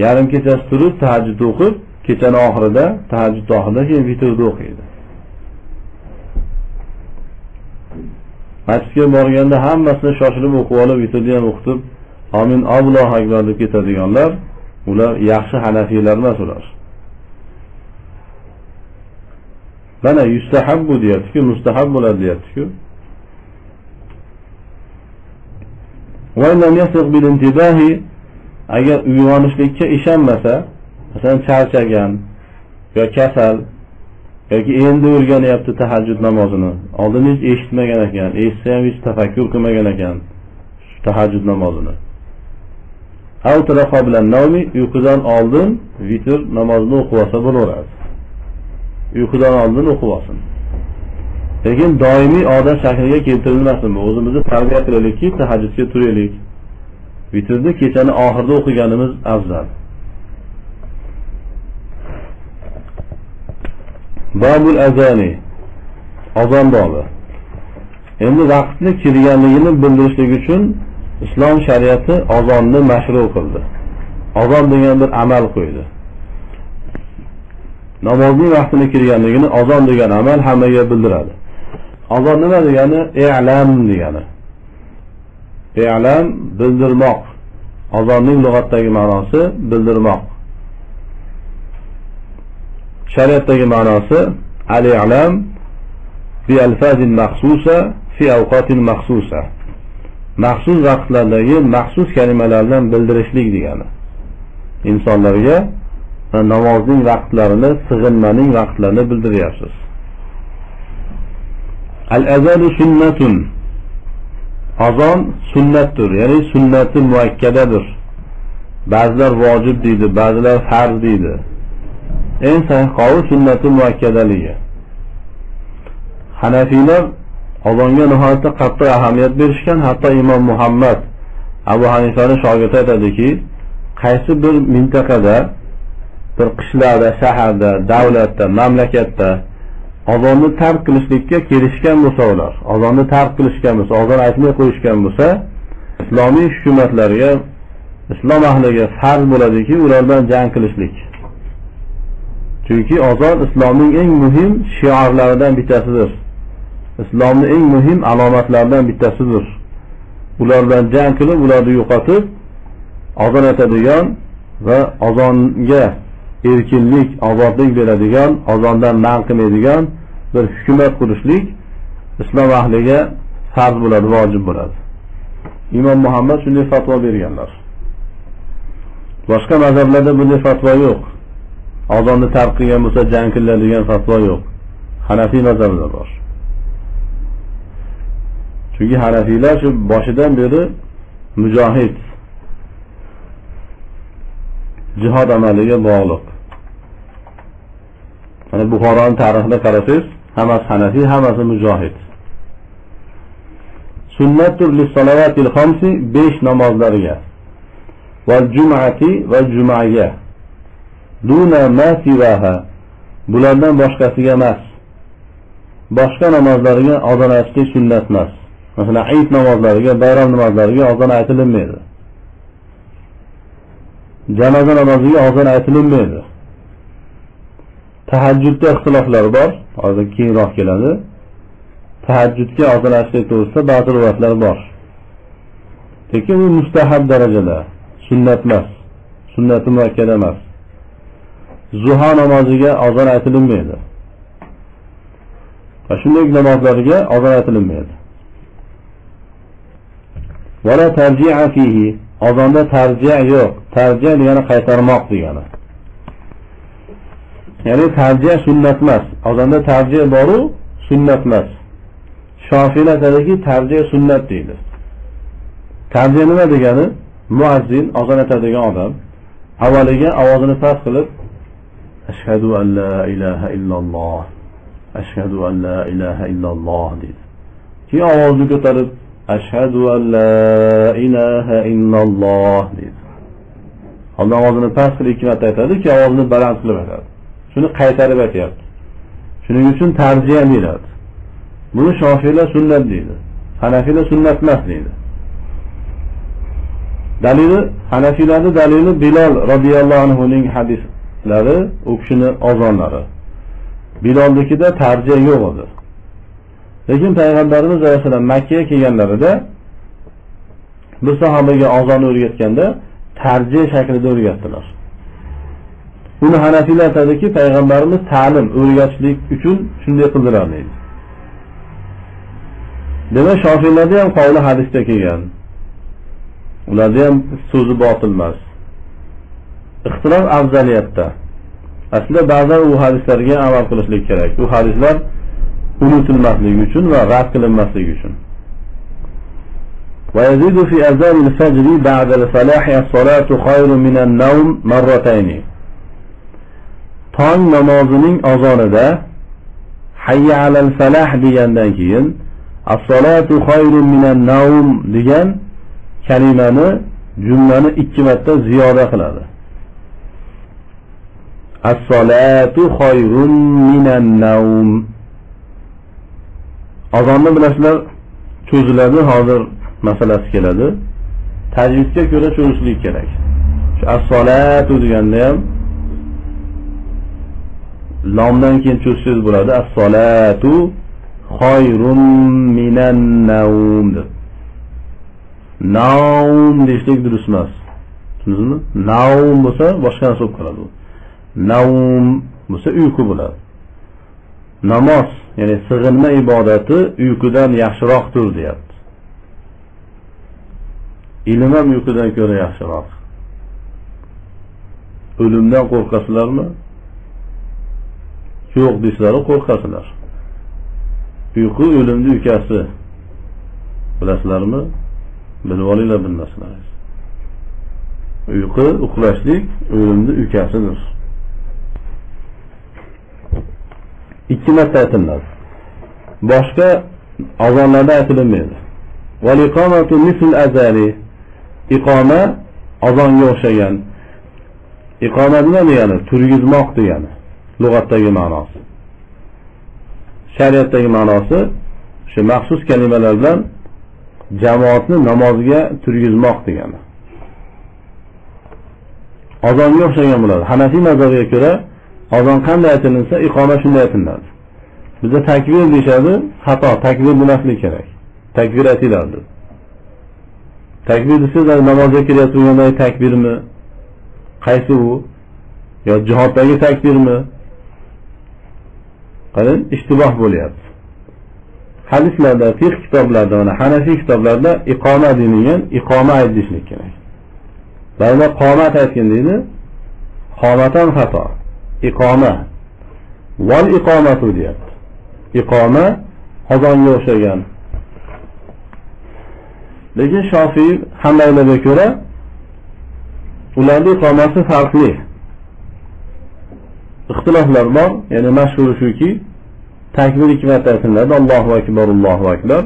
Yarim kechasi turib tahajjud o'qib, kechaning oxirida, tahajjud oxirida keyin vitrni o'qiydi. Masjidga borganda hammasini shoshilib o'qib olib, vitrni ham o'qitib, amin Allohu akbar deb ketadiganlar, ular yaxshi Hanafiylar emas ular. Mana yustahabbu deyapti-ku, mustahab bo'ladi deyapti-ku. Va lam yasiq bil intibahi, agar uyg'onishlikka ishonmasa, masalan charchagan yoki kasal yoki endi o'rganyapti tahajjud namozini, oldin hech eshitmagan ekan, eshitsa ham hech tafakkur qilmagan ekan tahajjud namozini. Avtara qablan nawmi, uyqudan oldin vitr namozini o'qib olsa bo'laveradi. Uyqudan oldin o'qib olsin. Lekin doimiy odat shakliga keltirilmasin. Bu o'zimizni tarbiya qilaylikki, tahajjudga turaylik. Vitrni kechani oxirida o'qiganimiz afzal. Babul azani, azon bobi. Endi vaqtni kirganligini bildirishlik uchun islom shariati azonni mashru qildi. Azon degan bir amal qo'ydi. Namozning vaqtini kirganligini azon degan amal hammaga bildiradi. Azon nima degani? I'lam degani. I'lam bildirmoq. Azonning lug'atdagi ma'nosi bildirmoq. Shariatdagi ma'nosi al-i'lam bi alfazin maxsusa fi awqatin maxsusa. Maxsus vaqtlardagi maxsus kalimalardan bildirishlik degani. Insonlarga namozning vaqtlarini, sig'inmaning vaqtlarini bildiryapsiz. Al-azanu sunnatun. Azon sunnatdir, ya'ni sunnati muakkadadir. Ba'zilar vojib deydi, ba'zilar farz deydi. En sahih qavl sunnati muakkadaligi. Hanafiylar azonga nihoyatda qattiq ahamiyat berishgan. Hatto Imom Muhammad Abu Hanifaning shogirdi aytadiki, qaysi bir mintaqada, bir qishlarda, shaharda, davlatda, mamlakatda azonni tark qilishlikka kelishgan bo'lsa ular, azonni tark qilishgan bo'lsa, azon aytmay qo'yishgan bo'lsa, islomiy hukumatlarga, islom ahliga farz bo'ladiki, ulardan jang qilishlik. Chunki azon islomning eng muhim shiorlaridan bittasidir. Islomning eng muhim alomatlaridan bittasidir. Ulardan jang qilib, ularni yo'qotib, azon aytadigan va azonga erkinlik, ozodlik beradigan, azondan man qilmaydigan bir hukumat qurishlik islom ahliga farz bo'ladi, vojib bo'ladi. Imom Muhammad shunday fatvo berganlar. Boshqa mazhablarda bunday fatvo yo'q. Azonni tark qilgan bo'lsa jang qilinadigan fatvo yo'q. Hanafiy mazhabida bor. Chunki Hanafiylar shu boshidan beri mujohid, jihad amaliga bog'liq. Mana Buxoroning tarixida qarasangiz, hammasi Hanafiy, hammasi mujohid. Sunnatur lis-salavatil khamsi, 5 namozlarga, va jum'ati va jum'aga, duna ma sivaha, bulardan boshqasiga emas. Boshqa namozlarga azon aytishlik sunnat emas. Masalan, Eid namozlariga, bayram namozlariga azon aytilmaydi. Janoza namoziga azon aytilmaydi. Tahajjudda ixtiloflar bor, hozir keyinroq keladi. Tahajjudga azon aytishlik to'g'risida ba'zi rivoyatlar bor. Lekin u mustahab darajada, sunnat emas, sunnati muakkada emas. Zuha namoziga azon aytilmaydi. Va shunday namozlarga azon aytilmaydi. Wala tarji'a fihi, azonda tarji'a yo'q. Tarji'a degani qaytarmoq degani. Ya'ni tarji'a sunnat emas. Azonda tarji'a bor-u, sunnat emas. Shofiylar aytadiki, tarji'a sunnat deydi. Tarji'a nima degani? Muazzin, azon aytadigan odam avvaliga ovozini past qilib ashhadu an la ilaha illalloh, ashhadu an la ilaha illalloh deydi. Keyin ovozni ko'tarib ashhadu an la ilaha illalloh deydi. Oldin ovozini past qilib 2 marta aytadi, keyin ovozini baland qilib aytadi. Shuni qaytarib aytyapti. Shuning uchun tarjiya deyiladi. Buni Shofiylar sunnat deydi. Hanafiylar sunnat emas deydi. Dalili, Hanafiylarning dalili Bilol radhiyallohu anhu ning hadislari, u kishining azonlari. Bilolnikida tarjiya yo'q edi. Lekin Payg'ambarimiz sollallohu alayhi vasallam Makka ga kelganlarida bir sahobaga azon o'rgatganda tarjiya shaklida o'rgatdilar. Buni Hanafiylar aytadiki, Payg'ambarimiz ta'lim o'rgatishlik uchun shunday qildilar deydi. Demak, Shofiylarda ham qavli hadisda kelgan. Ularda ham so'zi botil emas. Ixtilof afzaliyatda. Aslida ba'zan u hadislarga amal qilishlik kerak. Bu hadislar unutilmasligi uchun va rad qilinmasligi uchun. Va yazidu fi azan al-fajr ba'da al-falah as-salatu khayrun min an-nawm marratayn. Tong namozining azonida hayya alal falah degandan keyin as-salatu khayrun min an-nawm degan kalimani, jumlani 2 marta ziyoda qiladi. As-salatu khayrun min an-nawm. Azonni bilasizlar, cho'ziladi, hozir masalasi keladi. Tajvidga ko'ra cho'zishlik kerak. Shu as-salatu deganda ham lomdan keyin cho'zsangiz bo'ladi. As-salatu khayrun minan nawm. Nawm deyishlik durust emas. Tushundingizmi? Nawm bo'lsa boshqa narsa bo'lib qoladi. Nawm bo'lsa uyqu bo'ladi. Namoz, ya'ni sig'inma ibodati uyqudan yaxshiroqdir deyapti. Ilm ham uyqudan ko'ra yaxshiroq. O'limdan qo'rqasizlarmi? Yo'q deysizlar, qo'rqasizlar. Uyqu o'limning ukasi. Bilasizlarmi? Bilib olinglar, bilmasizlar. Uyqu, uxlashlik o'limning ukasidir. 2 marta aytiladi. Boshqa azonlarda aytilmaydi. Val iqomatu misl azali. Iqoma azonga o'xshagan. Iqoma nima degani? Turgizmoq degani. Lug'atdagi ma'nosi. Shariatdagi ma'nosi shu maxsus kalimalar bilan jamoatni namozga turgizmoq degani. Azonga o'xshagan bo'ladi. Hanafiy mazhabiga ko'ra azon qanday aytilsa, iqoma shunday aytiladi. Bizda takbir deyshadi, xato, takbir bo'lmasligi kerak. Takbir aytiladi. Takbir desiz, namozga kirayotgandagi takbirmi? Qaysi u? Yo jihoddagi takbirmi? Qarang, ishtiboh bo'lyapti. Hadislarda, fiqh kitoblarida, mana Hanafiy kitoblarda iqoma deyilgan, iqoma aytishlik kerak. Ba'zida qomat aytgan deydi. Qomatan xato. Iqoma. Val iqomatu deyapti. Iqoma azonga o'xshagan. Lekin Shofiy Hanbalilarga ko'ra ularning iqomasi farqli. Ixtiloflar bor, ya'ni mashhur shuki, takbir 2 marta aytiladi, Allohu akbar, Allohu akbar.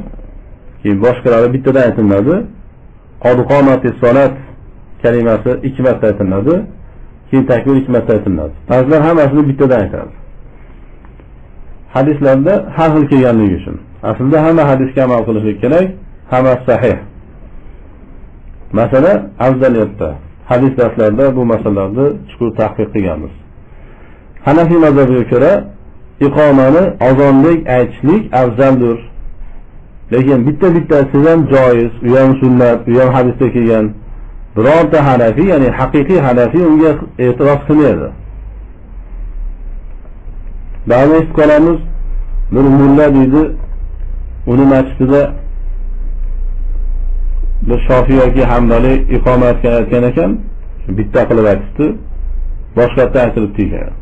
Keyin boshqalari bittadan aytiladi. Qad qomatis solat kalimasi 2 marta aytiladi. Keyin takbir 2 marta aytiladi. Ba'zilar hammasini bittadan aytadi. Hadislarda har xil kelganligi uchun. Aslida hamma hadisga amal qilish kerak, hammasi sahih. Masala afzaliyatda. Hadis darslarida bu masalalarni chuqur tahqiq qilganmiz. Hanafiy mazhabiga ko'ra iqomani azondek aytishlik afzaldir. Lekin bitta siz ham joiz, u ham sunnat, u ham hadisda kelgan. Birorta Hanafiy, ya'ni haqiqiy Hanafiy unga e'tiroz qilmaydi. Ba'zi eshitganimiz bir mulla deydi, uni masjidida bir Shofiy yoki Hanbali iqoma aytgan ekan, bitta qilib aytdi, boshqacha aytilibdi ekan.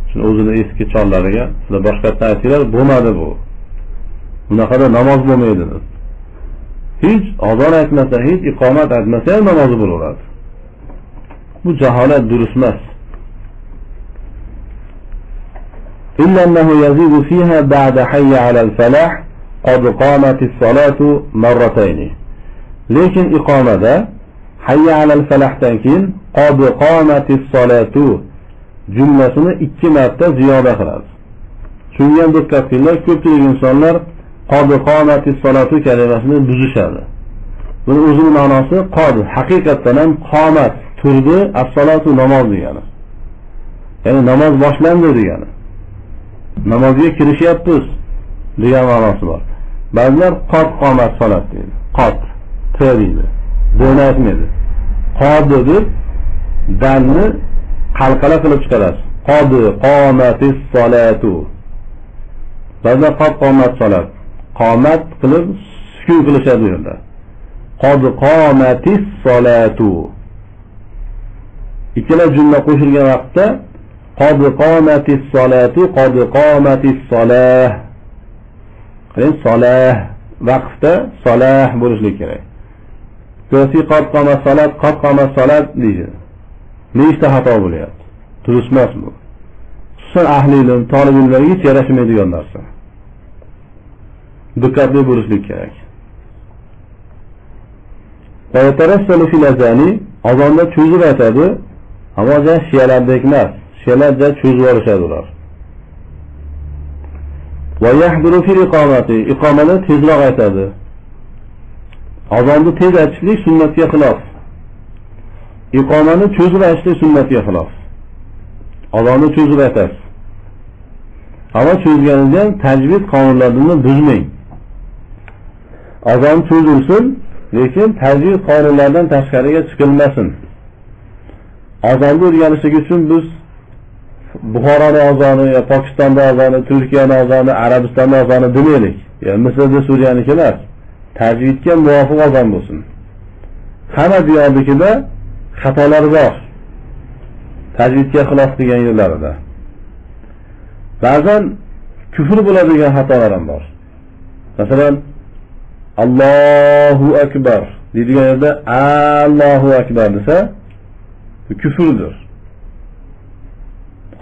Shuni o'zini eski chorlariga, sizlar boshqacha aytinglar, bo'lmadi bu. Bunaqada namoz bo'lmaydi. Hiç azon aytmasa, hiç iqomat aytmasa ham namozi bo'laveradi. bu jaholat durust emas. إلا أنه يزيد فيها بعد حي على الفلاح قد قامت الصلاة مرتين. لكن إقامة حي على الفلاح تنكين قد قامت الصلاة جملesini 2 marta ziyoda qiladi. Shunga diqqat qilinglar, ko'pchilik insonlar qad qomatis solatu kalimasini buzishadi. Buni o'zining ma'nosi qod, haqiqatan ham qomat turdi, as-solatu namoz degani. Ya'ni namoz boshlandi degani. Namozga kirishyapmiz degan ma'nosi bor. Ba'zilar qod qomat solat deydi. Qod deydi. Buni aytmaydi. Qod deb dalni qalqala qilib chiqarasiz. Qod qomatis solatu. Ba'zilar qod qomat solat. Qomat qilib sukun qilishadi yerda. Qod qomatis solatu. Ikkala jumla qo'shilgan vaqtda qod qomatis solatu, qod qomatis solah. Qarang, solah vaqtda solah bo'lishi kerak. Ko'rsi qod qomat solat, qod qomat solat deydi. Nechta xato bo'lyapti? Durust emas bu. Xususan ahli ilm, talib ilmlarga hech yarashmaydigan narsa. Diqqatli bo'lishlik kerak. Va yatarassalu fil azani, azonda cho'zib aytadi, ammo shiyalardek emas. Shiyalarda cho'zib olishadi ular. Va yahduru fil iqomati, iqomani tezroq aytadi. Azonni tez aytishlik sunnatga xilof. Iqomani cho'zib aytishlik sunnatga xilof. Azonni cho'zib aytasiz. Ammo cho'zganingizda tajvid qonunlarini buzmang. Azon cho'zilsin, lekin tajvid qonunlardan tashqariga chiqilmasin. Azonni o'rganishlik uchun biz Buxoroning azoni, yo Pokistonning azoni, Turkiyaning azoni, Arabistonning azoni demaylik. Ya Misrda, Suriyaniki emas. Tajvidga muvofiq azon bo'lsin. Hamma diyordikida xatolar bor. Tajvidga xilof degan yerlarida. Ba'zan kufr bo'ladigan xatolar ham bor. Masalan, Allohu akbar deydigan yerda Allohu akbar desa, bu kufrdir.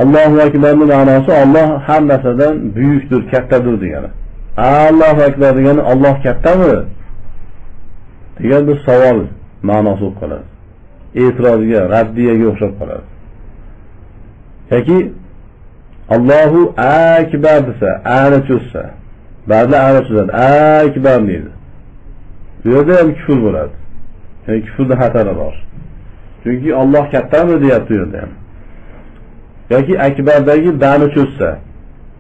Allohu akbarning ma'nosi Alloh har narsadan buyukdir, kattadir degani. Allohu akbar degani Alloh kattami? degan bir savol ma'nosi bo'lib qoladi. E'tirozga, raddiyaga o'xshab qoladi. Yoki Allohu akbar desa, ana cho'zsa, ba'zi ana cho'zadi, akbar deydi. Bu yerda ham kufr bo'ladi. Ya'ni kufrda xatari bor. Chunki Alloh kattami deyapti yerda ham. Yoki akbardagi bani cho'zsa,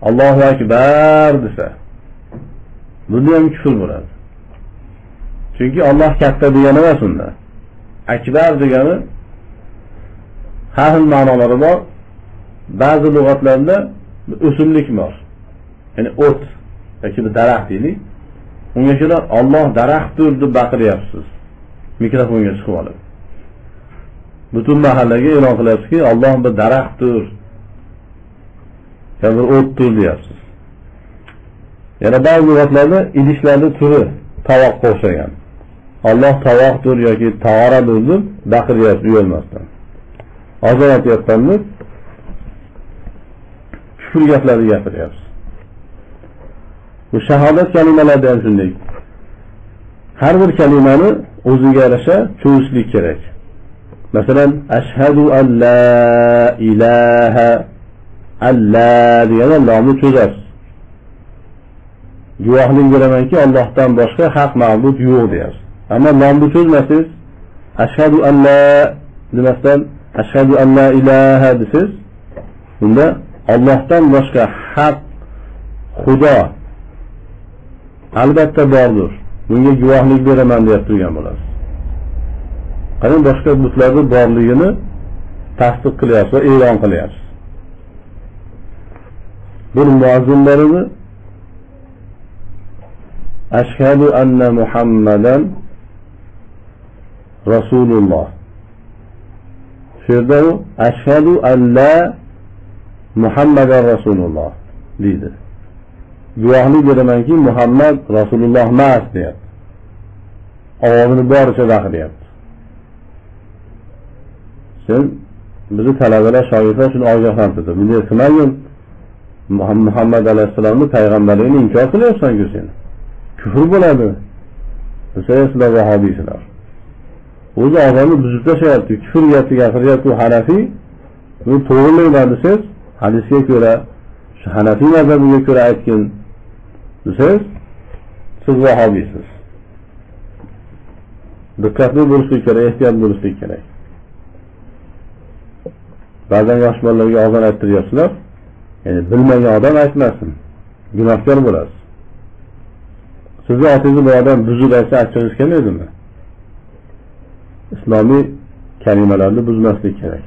Allohu akbar desa, bunda ham kufr bo'ladi. Chunki Alloh katta degani emas unda. Akbar degani har xil ma'nolari bor. Ba'zi lug'atlarda o'simlik bor. Ya'ni o't yoki bir daraxt deylik. Unga ko'ra Alloh daraxtdir deb baqiryapsiz. Mikrofonga chiqib olib. Butun mahallaga e'lon qilyapsizki, Alloh bir daraxtdir. Bir o'tdir deyapsiz. Yana ba'zi lug'atlarda idishlarning turi tovoqqa o'xshagan. Alloh tovoqdir yoki tavoradir deb baqiryapsiz uyalmasdan. Azon aytayotganda kufr gaplarni gapiryapsiz. Bu shahodat kalimalari ham shunday. Har bir kalimani o'ziga yarasha cho'zishlik kerak. Masalan, ashhadu an la ilaha alla degan nomni cho'zasiz. Guvohlik beramanki, Allohdan boshqa haq ma'bud yo'q deyapsiz. Ammo nomni cho'zmasangiz, ashhadu an la demasdan ashhadu an la ilaha desiz, bunda Allohdan boshqa haq Xudo albatta bordir. Bunga guvohlik beraman deb turgan bo'lasiz. Qarang, boshqa butlarning borligini tasdiq qilyapsiz va e'lon qilyapsiz. Bir muazzinlarini ashhadu anna Muhammadan Rasululloh. Şurada ashhadu an la Muhammadan Rasululloh deydi. Guvohlik beramanki Muhammad Rasululloh emas deyapti. Ovozini boricha baqiryapti. sen bizni talabalar, shogirdlar shuni ogohlantirdi. Bunday qilmagin. Muhammad alayhisolamning payg'ambarligini inkor qilyapsan-ku sen. Kufr bo'ladi. Sizlar vahobiysizlar. O'zi odamni buzib tashlayapti. Kufr gapiryapti Hanafiy. Bu to'g'rilaydi desiz, hadisga ko'ra, shu Hanafiy mazhabiga ko'ra aytgan desiz, siz vahobiysiz. Diqqatli bo'lishlik kerak, ehtiyot bo'lishlik kerak. Ba'zan yosh bolalarga azon aytiryapsizlar. Ya'ni bilmagan odam aytmasin. Gunohkor bo'lasiz. Sizni otingizni bu odam buzib aytsa achchig'ingiz kelmaydimi? Islomiy kalimalarni buzmaslik kerak.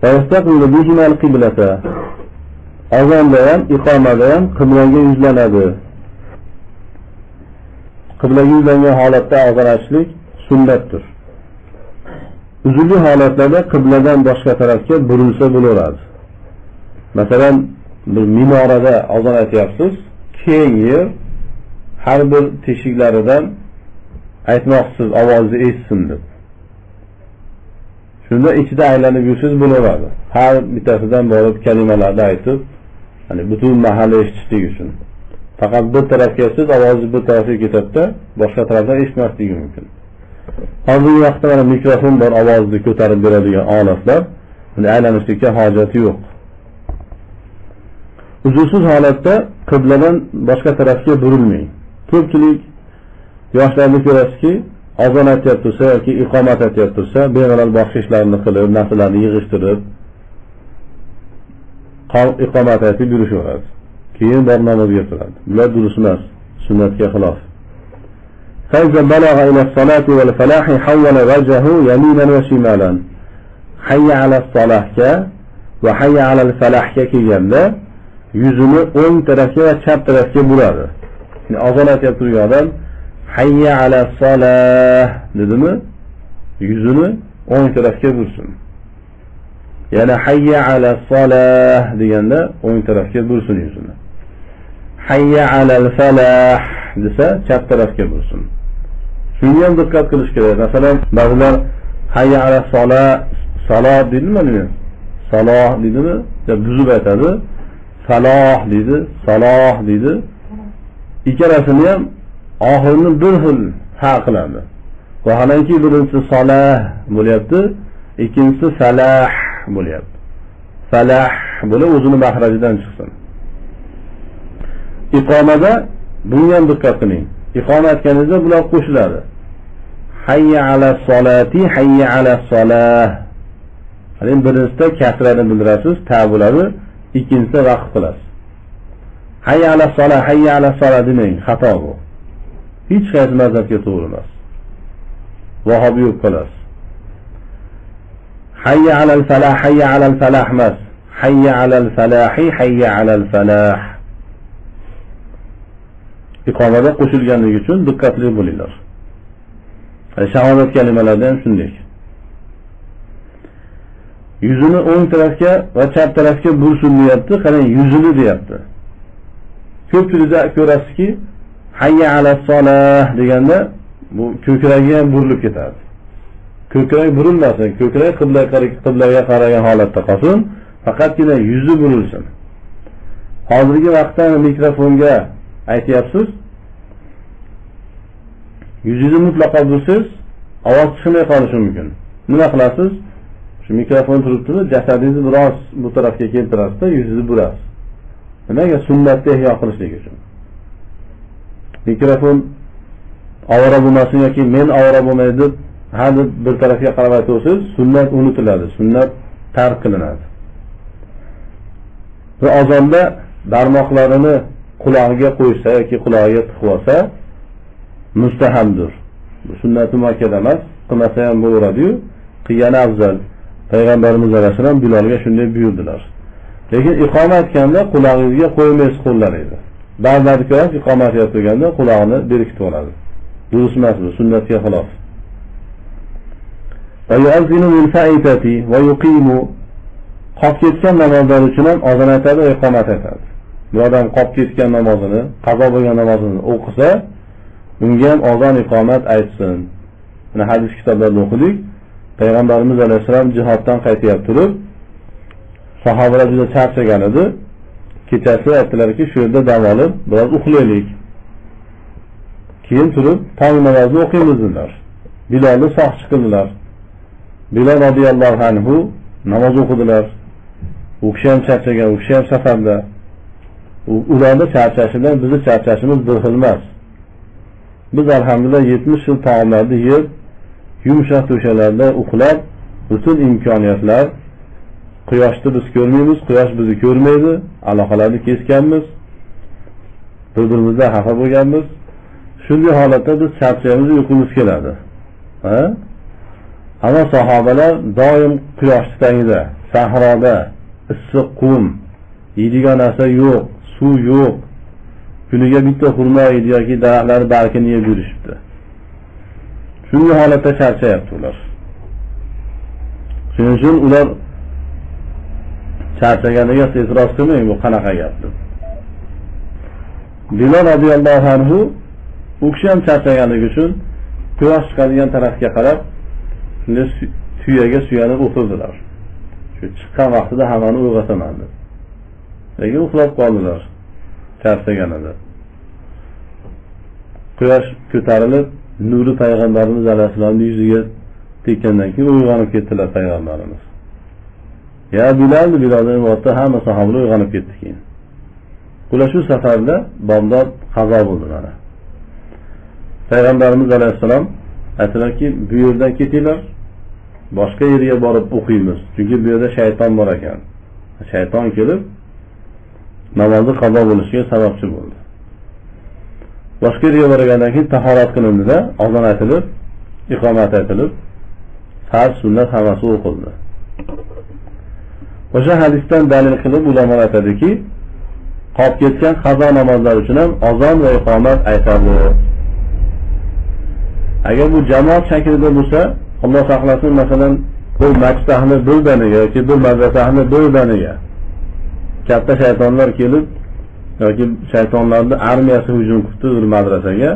Fayastaqbilu bihima al-qiblata. Azonda ham, iqomada ham qiblaga yuzlanadi. Qiblaga yuzlangan holatda azon aytishlik sunnatdir. Uzunli holatlarda qibladan boshqa tarafga burilsa bo'laveradi. Masalan, bir minorada azon aytyapsiz, keng yer, har bir teshiklaridan aytmoqsiz, ovozni eshitsin deb. Shunda ichida aylanib yursangiz bo'laveradi. Har bittasidan borib kalimalarni aytib, hani butun mahalla eshitishlik uchun. Faqat bir tarafga aytsangiz, ovozni bir tarafga ketadi-da, boshqa tarafdan eshitmasligi mumkin. Hozirgi vaqtda mana mikrofon bor, ovozni ko'tarib beradigan olatlar, buni aylanishlikka hojati yo'q. Uzunsiz holatda qibladan boshqa tarafga burilmang. Ko'pchilik yoshlarni ko'rasizki, azon aytyapti tursa yoki iqomat aytyapti tursa, bemalol boshqa ishlarni qilib, narsalarni yig'ishtirib, iqomat aytib yurishaveradi. Keyin bor namozga turadi. Bular durust emas, sunnatga xilof. فإذا بلغ إلى الصلاة والفلاح حول وجهه يمينا وشمالا. حي على الصلاة وحي على الفلاح kelganda yuzini o'ng tarafga va chap tarafga buradi. Ya'ni azon aytib turgan odam hayya ala solah dedimi? Yuzini o'ng tarafga bursin. Yana hayya ala solah deganda o'ng tarafga bursin yuzini. Hayya ala falah desa chap tarafga bursin. Shunga ham diqqat qilish kerak. Masalan, ba'zilar hayya ala solah, solah deydimi buni? Solah deydimi? Deb buzib aytadi. Saloh deydi, saloh deydi. Ikkalasini ham oxirini bir xil ha qiladi. Vaholanki birinchisi solah bo'lyapti, ikkinchisi falah bo'lyapti. Falah bo'lib o'zini mahrajidan chiqsin. Iqomada bunga ham diqqat qiling. Iqomat aytganingizda bular qo'shiladi. Hayya ala solati, hayya ala solah. Hani birinchisida kasrani bildirasiz, ta bo'ladi. İkincisinde vaqf qilasiz. Hayya ala solah, hayya ala solah demang, xato bu. Hech qaysi mazhabga to'g'ri emas. Vahobiy bo'lib qolasiz. Hayya ala al-falah, hayya ala al-falah emas. Hayya ala al-falahi, hayya ala al-falah. Iqomada qo'shilganligi uchun diqqatli bo'linglar. Shahodat kalimalarida ham shunday. Yuzini o'ng tarafga va chap tarafga bursin deyapti, qarang yuzini deyapti. Ko'pchilikda ko'rasizki, hayya ala solah deganda bu ko'kragi ham burilib ketadi. Ko'krak burilmasin, ko'krak qiblaga qaragan holatda qolsin, faqatgina yuzi burilsin. Hozirgi vaqtda mikrofonga aytyapsiz. Yuzingizni mutlaqo bursiz, ovoz chiqmay qolishi mumkin. Nima qilasiz? Shu mikrofon turibdi, jasadingizni biroz bu tarafga keltirasiz-da, yuzingizni burasiz. Nimaga? Sunnatni ihyo qilishlik uchun. Mikrofon ovora bo'lmasin yoki men ovora bo'lmaydi deb har bir tarafga qarab aytasiz, sunnat unutiladi, sunnat tark qilinadi. Va azonda barmoqlarini qulog'iga qo'ysa yoki qulog'iga tiqib olsa mustahabdir. Bu sunnat muakkada emas, qilmasa ham bo'laveradi-yu, qilgani afzal. Payg'ambarimiz alayhisalom Bilolga shunday buyurdilar. Lekin iqomat aytganda qulog'ingizga qo'ymaysiz qo'llaringizni. Ba'zilari ko'rasiz, iqomat aytganda qulog'ini berkitib oladi. Durust emas bu, sunnatga xilof. Va yu'azzinu min fa'itati va yuqimu. Qolib ketgan namozlar uchun ham azon aytadi va iqomat aytadi. Bir odam qolib ketgan namozini, qazo bo'lgan namozini o'qisa, unga ham azon iqomat aytsin. Mana hadis kitoblarida o'qidik. Payg'ambarimiz alayhisalom jihoddan qaytib turib, sahobalar juda charchagan edi. Kechasi aytdilarki, shu yerda dam olib, biroz uxlaylik. Keyin turib, tong namozini o'qiymiz dedilar. Bilolni soqchi qildilar. Bilol radhiyallohu anhu namoz o'qidilar. U kishi ham charchagan, u kishi ham safarda. Ularning charchashidan bizni charchashimiz bir xil emas. Biz alhamdulillah 70 yil taomlarni yeb, yumshoq to'shalarda uxlab, butun imkoniyatlar, quyoshni biz ko'rmaymiz, quyosh bizni ko'rmaydi, aloqalarni kesganmiz, bir-birimizdan xafa bo'lganmiz. Shunday holatda biz charchaymiz, uyqumiz keladi. Ammo sahobalar doim quyoshning tagida, sahroda, issiq qum, yeydigan narsa yo'q, suv yo'q. Kuniga bitta xurmo yeydi yoki daraxtlar barkini yeb yurishibdi. Shunday holatda charchayapti ular. Shuning uchun ular charchaganiga e'tiroz qilmang, bu qanaqa gap deb. Bilol radhiyallohu anhu u kishi ham charchaganligi uchun quyosh chiqadigan tarafga qarab tuyaga suyanib o'tirdilar. Shu chiqqan vaqtida hammani uyg'otaman deb. Lekin uxlab qoldilar. Charchaganida. Quyosh ko'tarilib, nuri payg'ambarimiz alayhisolamning yuziga tekkandan keyin uyg'onib ketdilar payg'ambarimiz. Ya Bilolning vaqtida hamma sahobalar uyg'onib ketdi keyin. Ular shu safarda Bag'dod qazo bo'ldi mana. Payg'ambarimiz alayhisalom aytdilarki, bu yerdan ketinglar, boshqa yerga borib o'qiymiz. Chunki bu yerda shayton bor ekan. Shayton kelib namozni qazo bo'lishiga sababchi bo'ldi. Boshqa yerga borgandan keyin tahorat qilindida, azon aytilib, iqomat aytilib, farz sunnat hammasi o'qildi. O'sha hadisdan dalil qilib ulamolar aytadiki, qolib ketgan qazo namozlari uchun ham azon va iqomat aytadi. Agar bu jamoat shaklida bo'lsa, Alloh saqlasin, masalan, bir masjid ahli bir daniga yoki bir madrasa ahli bir daniga katta shaytonlar kelib yoki shaytonlarning armiyasi hujum qildi bir madrasaga,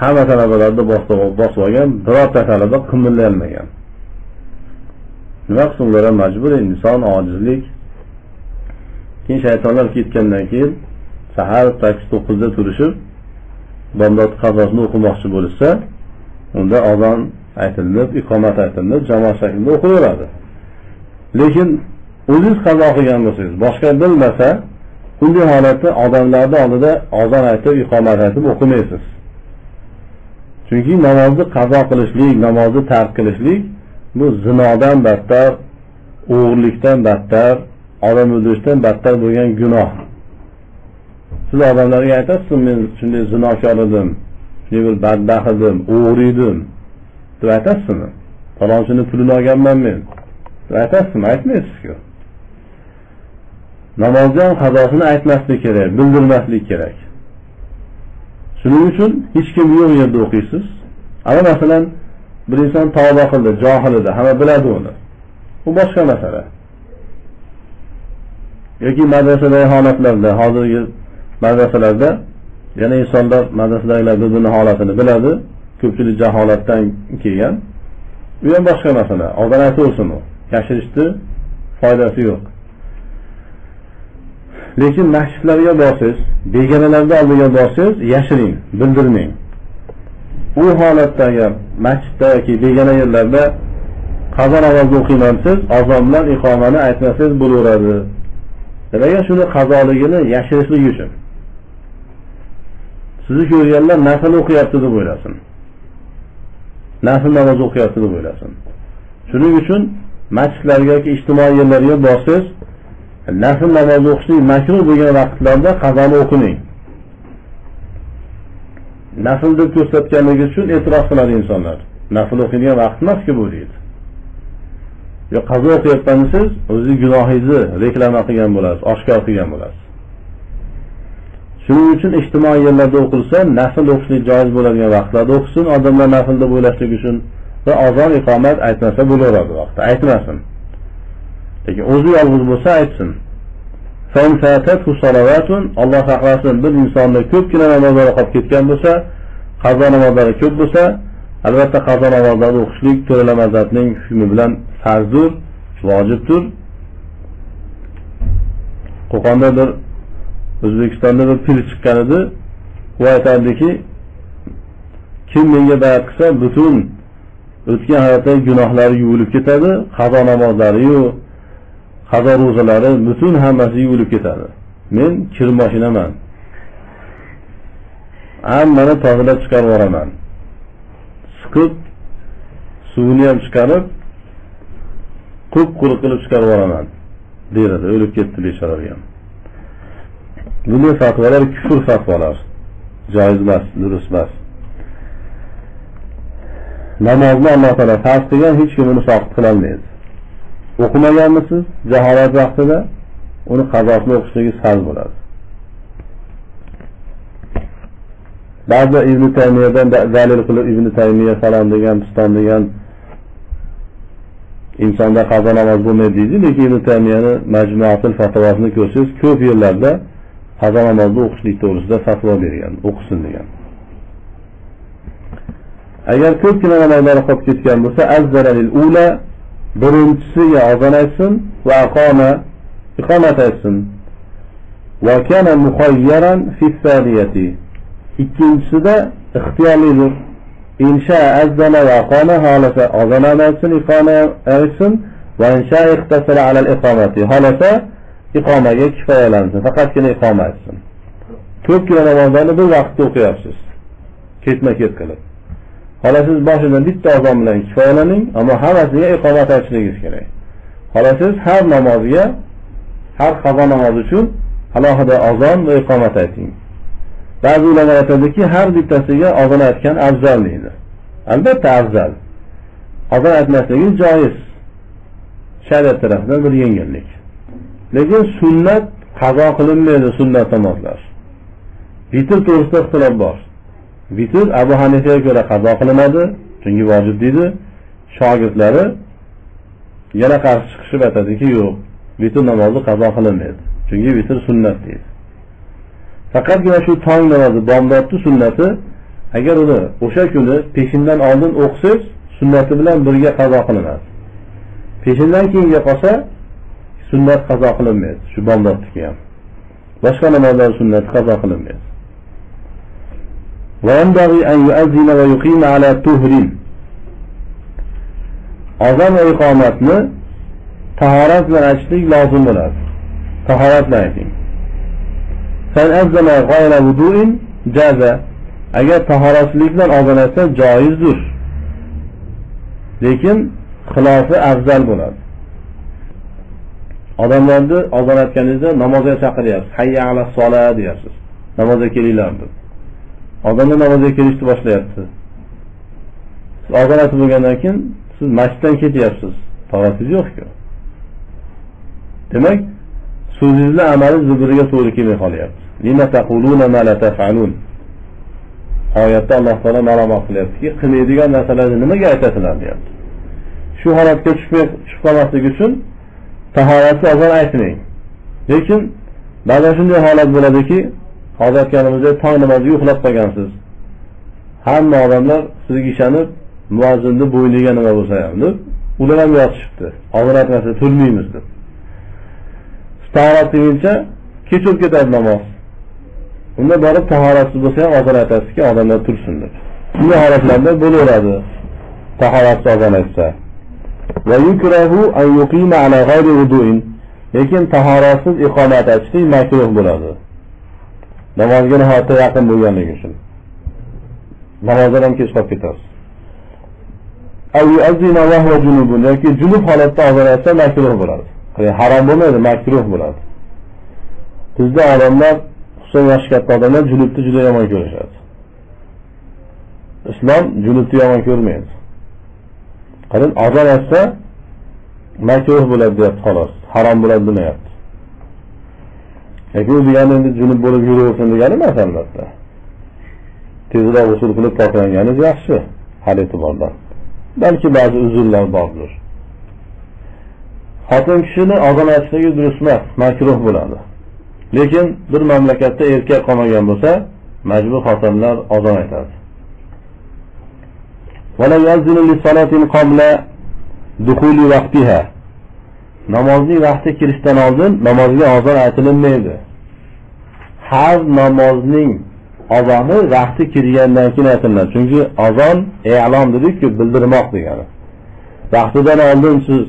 hamma talabalarni bosib olgan, birorta talaba qimillay olmagan. Nima qilsin, ular ham majbur, inson ojizlik. Keyin shaytonlar ketgandan keyin sahar 8-9 da turishib, Bag'dod qazosini o'qimoqchi bo'lsa, unda azon aytilib, iqomat aytilib, jamoat shaklida o'qilaveradi. Lekin o'zingiz qazo qilgan bo'lsangiz, boshqa bilmasa, bunday holatda odamlarning oldida azon aytib, iqomat aytib o'qimaysiz. Chunki namozni qazo qilishlik, namozni tark qilishlik bu zinodan battar, o'g'irlikdan battar, odam o'ldirishdan battar bo'lgan gunoh. Siz odamlarga aytasiz, men shunday zinokor edim, shunday bir badbaxt edim, o'g'ri edim deb aytasizmi? Falonchini pulini olganman men deb aytasizmi? Aytmaysiz-ku. Namozdan qazosini aytmaslik kerak, bildirmaslik kerak. Shuning uchun hech kim yo'q yerda o'qiysiz. Ana masalan, bir inson tavba qildi, johil edi, hamma biladi uni. Bu boshqa masala. Yoki madrasadagi holatlarda, hozirgi madrasalarda yana insonlar madrasadagilar bir-birini holatini biladi, ko'pchilik jaholatdan kelgan. Bu ham boshqa masala. Odam aytaversin u. Yashirishni foydasi yo'q. Lekin masjidlarga borsangiz, begonalarning oldiga borsangiz, yashiring, bildirmang. U holatda agar masjidda yoki begona yerlarda qazo namozni o'qiymansiz, azon bilan iqomani aytmasangiz bo'laveradi. Demak, shuni qazoligini yashirishlik uchun. Sizni ko'rganlar nafl o'qiyapti deb o'ylasin. Nafl namoz o'qiyapti deb o'ylasin. Shuning uchun masjidlarga yoki ijtimoiy yerlarga borsangiz, nafl namoz o'qishning makruh bo'lgan vaqtlarda qazoni o'qining. Nafl deb ko'rsatganligi uchun e'tiroz qiladi insonlar. Nafl o'qiydigan vaqt emas-ku bu deydi. Yo qazo o'qiyotgansiz, o'zingiz gunohingizni reklama qilgan bo'lasiz, oshkor qilgan bo'lasiz. Shuning uchun ijtimoiy yerlarda o'qilsa, nafl o'qishlik joiz bo'ladigan vaqtlarda o'qisin, odamlar nafl deb o'ylashlik uchun va azon iqomat aytmasa bo'laveradi vaqtda, aytmasin. Lekin o'zi yolg'iz bo'lsa aytsin. Fan fatatu salavatun, Alloh saqlasin, bir insonda ko'pgina namozlar qolib ketgan bo'lsa, qazo namozlari ko'p bo'lsa, Albatta qazo namozlarini o'qishlik to'rala mazhabning hukmi bilan farzdir, vojibdir. Qo'qonda O'zbekistonda bir pir chiqqan edi. U aytardiki, kim menga bayat qilsa, butun o'tgan hayotdagi gunohlari yuvilib ketadi, qazo namozlari-yu, qazo ro'zalari butun hammasi yuvilib ketadi. Men kir mashinaman. Hammani tozalab chiqarib yuboraman. Siqib, suvini ham chiqarib, quruq qilib chiqarib yuboraman. Deydi, o'lib ketdi bechoraga. Bunday fatvolar kufr fatvolar. Joiz emas, durust emas. Namozni Alloh taolo farz qilgan, hech kim uni soqit qila olmaydi. O'qimaganmisiz jaholat vaqtida uni qazosini o'qishingiz farz bo'ladi. Ba'zi Ibn Taymiyadan dalil qilib Ibn Taymiya salom degan, piston degan insonda qazo namoz bo'lmaydi deydi, lekin Ibn Taymiyani Majmuatul Fatvosini ko'rsangiz, ko'p yerlarda qazo namozni o'qishlik to'g'risida fatvo bergan, o'qisin degan. Agar ko'pgina namozlar qolib ketgan bo'lsa, azzalil ula birinchisiga azon aytsin va iqomat aytsin. Va kana mukhayyaran fi thaniyati. Ikkinchisida ixtiyorlidir. Insha azzana va aqama halasa azon aytsin, iqoma aytsin va insha ikhtasara ala al-iqamati. Halasa iqomaga kifoyalansin, faqatgina iqoma aytsin. Ko'pgina namozlarni bir vaqtda o'qiyapsiz. Ketma-ket qilib. Xolos siz boshidan bitta azon bilan kifoyalaning, ammo hammasiga iqomat aytishingiz kerak. Xolos siz har namozga, har qazo namozi uchun alohida azon va iqomat ayting. Ba'zi ulamolar aytadiki, har bittasiga azon aytgan afzal deydi. Albatta afzal. Azon aytmasligi joiz. Shariat tarafidan bir yengillik. Lekin sunnat qazo qilinmaydi, sunnat namozlar. Vitr to'g'risida ixtilof bor. Vitr Abu Hanifaga ko'ra qazo qilinadi, chunki vojib deydi. Shogirdlari yana qarshi chiqishib aytadiki, yo'q, vitr namozi qazo qilinmaydi, chunki vitr sunnat deydi. Faqatgina shu tong namozi, bomdodni sunnati, agar uni o'sha kuni peshindan oldin o'qisangiz, sunnati bilan birga qazo qilinadi. Peshindan keyinga qolsa, sunnat qazo qilinmaydi, shu bomdodniki ham. Boshqa namozlar sunnati qazo qilinmaydi. Va yanbaghi an yu'azzina va yuqima ala tuhrin. Azon va iqomatni tahorat bilan aytishlik lozim bo'ladi. Tahorat bilan ayting. Fan azzana ghayra wudu'in jaza. Agar tahoratsizlik bilan azon aytsa joizdir. Lekin xilofi afzal bo'ladi. Odamlarni azon aytganingizda namozga chaqiryapsiz. Hayya ala solat deyapsiz. Namozga kelinglar deb. Odamlar namozga kelishni boshlayapti. Siz azon aytib bo'lgandan keyin siz masjiddan ketyapsiz. Tahoratingiz yo'q-ku. Demak, so'zingizla amalingiz bir-biriga to'g'ri kelmay qolyapti. Lima taquluna ma la taf'alun. Oyatda Alloh taolo ma'lumot qilyaptiki, qilmaydigan narsalarni nimaga aytasizlar deyapti. Shu holatga tushib qolmaslik uchun tahoratli azon aytmang. Lekin ba'zan shunday holat bo'ladiki, hozir aytganimizdek tong namoziga uxlab qolgansiz. Hamma odamlar sizga ishonib, muazzinni bo'yniga nima bo'lsa ham deb, ular ham yotishibdi. Azon aytmasa turmaymiz deb. Tahorat deguncha kechib ketadi namoz. Unda borib tahoratsiz bo'lsa ham azon aytasizki, odamlar tursin deb. Shunday holatlarda bo'laveradi. Tahoratsiz azon aytsa. Va yukrahu an yuqima ala ghayri wudu'in. Lekin tahoratsiz iqomat aytishlik makruh bo'ladi. Namozga nihoyatda yaqin bo'lganligi uchun. Namozdan ham kech qolib ketasiz. Aw yu'azzina wa huwa junubun. Yoki junub holatda azon aytsa makruh bo'ladi. Harom bo'lmaydi, makruh bo'ladi. Bizda odamlar, xususan yosh katta odamlar junubni juda yomon ko'rishadi. Islom junubni yomon ko'rmaydi. Qarang, azon aytsa makruh bo'ladi deyapti xolos. Harom bo'ladi demayapti. Lekin u degani endi junub bo'lib yuraversin degani emas albatta. Tezroq usul qilib poklanganingiz yaxshi, har e'tibordan. Balki ba'zi uzrlar bordir. Xotin kishini azon aytishligi durust emas, makruh bo'ladi. Lekin bir mamlakatda erkak qolmagan bo'lsa, majbur xotinlar azon aytadi. ولا يأذن للصلاة قبل دخول وقتها. Namozning vaqti kirishdan oldin namozga azon aytilmaydi. Har namozning azoni vaqti kirgandan keyin aytiladi. Chunki azon e'lom dedik-ku, bildirmoq degani. Vaqtidan oldin siz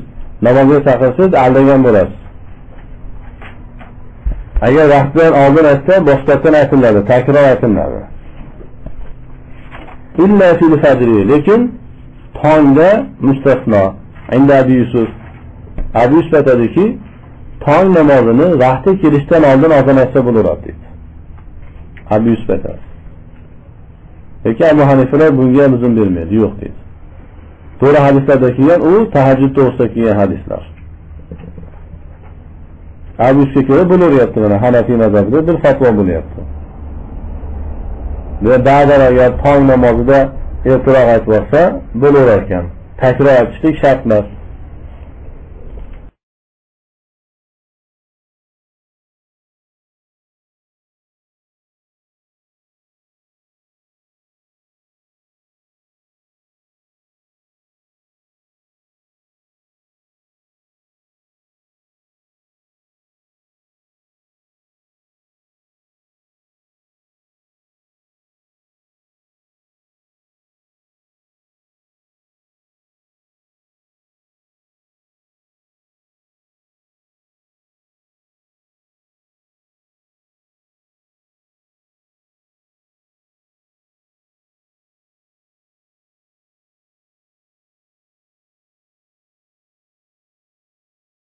namozga chaqirsangiz aldagan bo'lasiz. Agar vaqtidan oldin aytsa, boshqadan aytiladi, takror aytiladi. Illa fil fajri, lekin tongda mustasno. Inda Abi Yusuf aytadiki, tong namozini vaqti kirishdan oldin azon aytsa bo'laveradi deydi. Abi Yusuf aytadi. Lekin Abu Hanifalar bunga izn bermaydi, yo'q deydi. To'g'ri hadislarda kelgan, u tahajjud to'g'risida kelgan hadislar. Abu Yusufga ko'ra bo'laveryapti, mana Hanafiy mazhabida bir fatvo bo'lyapti. Ve ba'zan agar tong namozida ertaroq aytib olsa bo'laverar ekan. Takror aytishlik shart emas.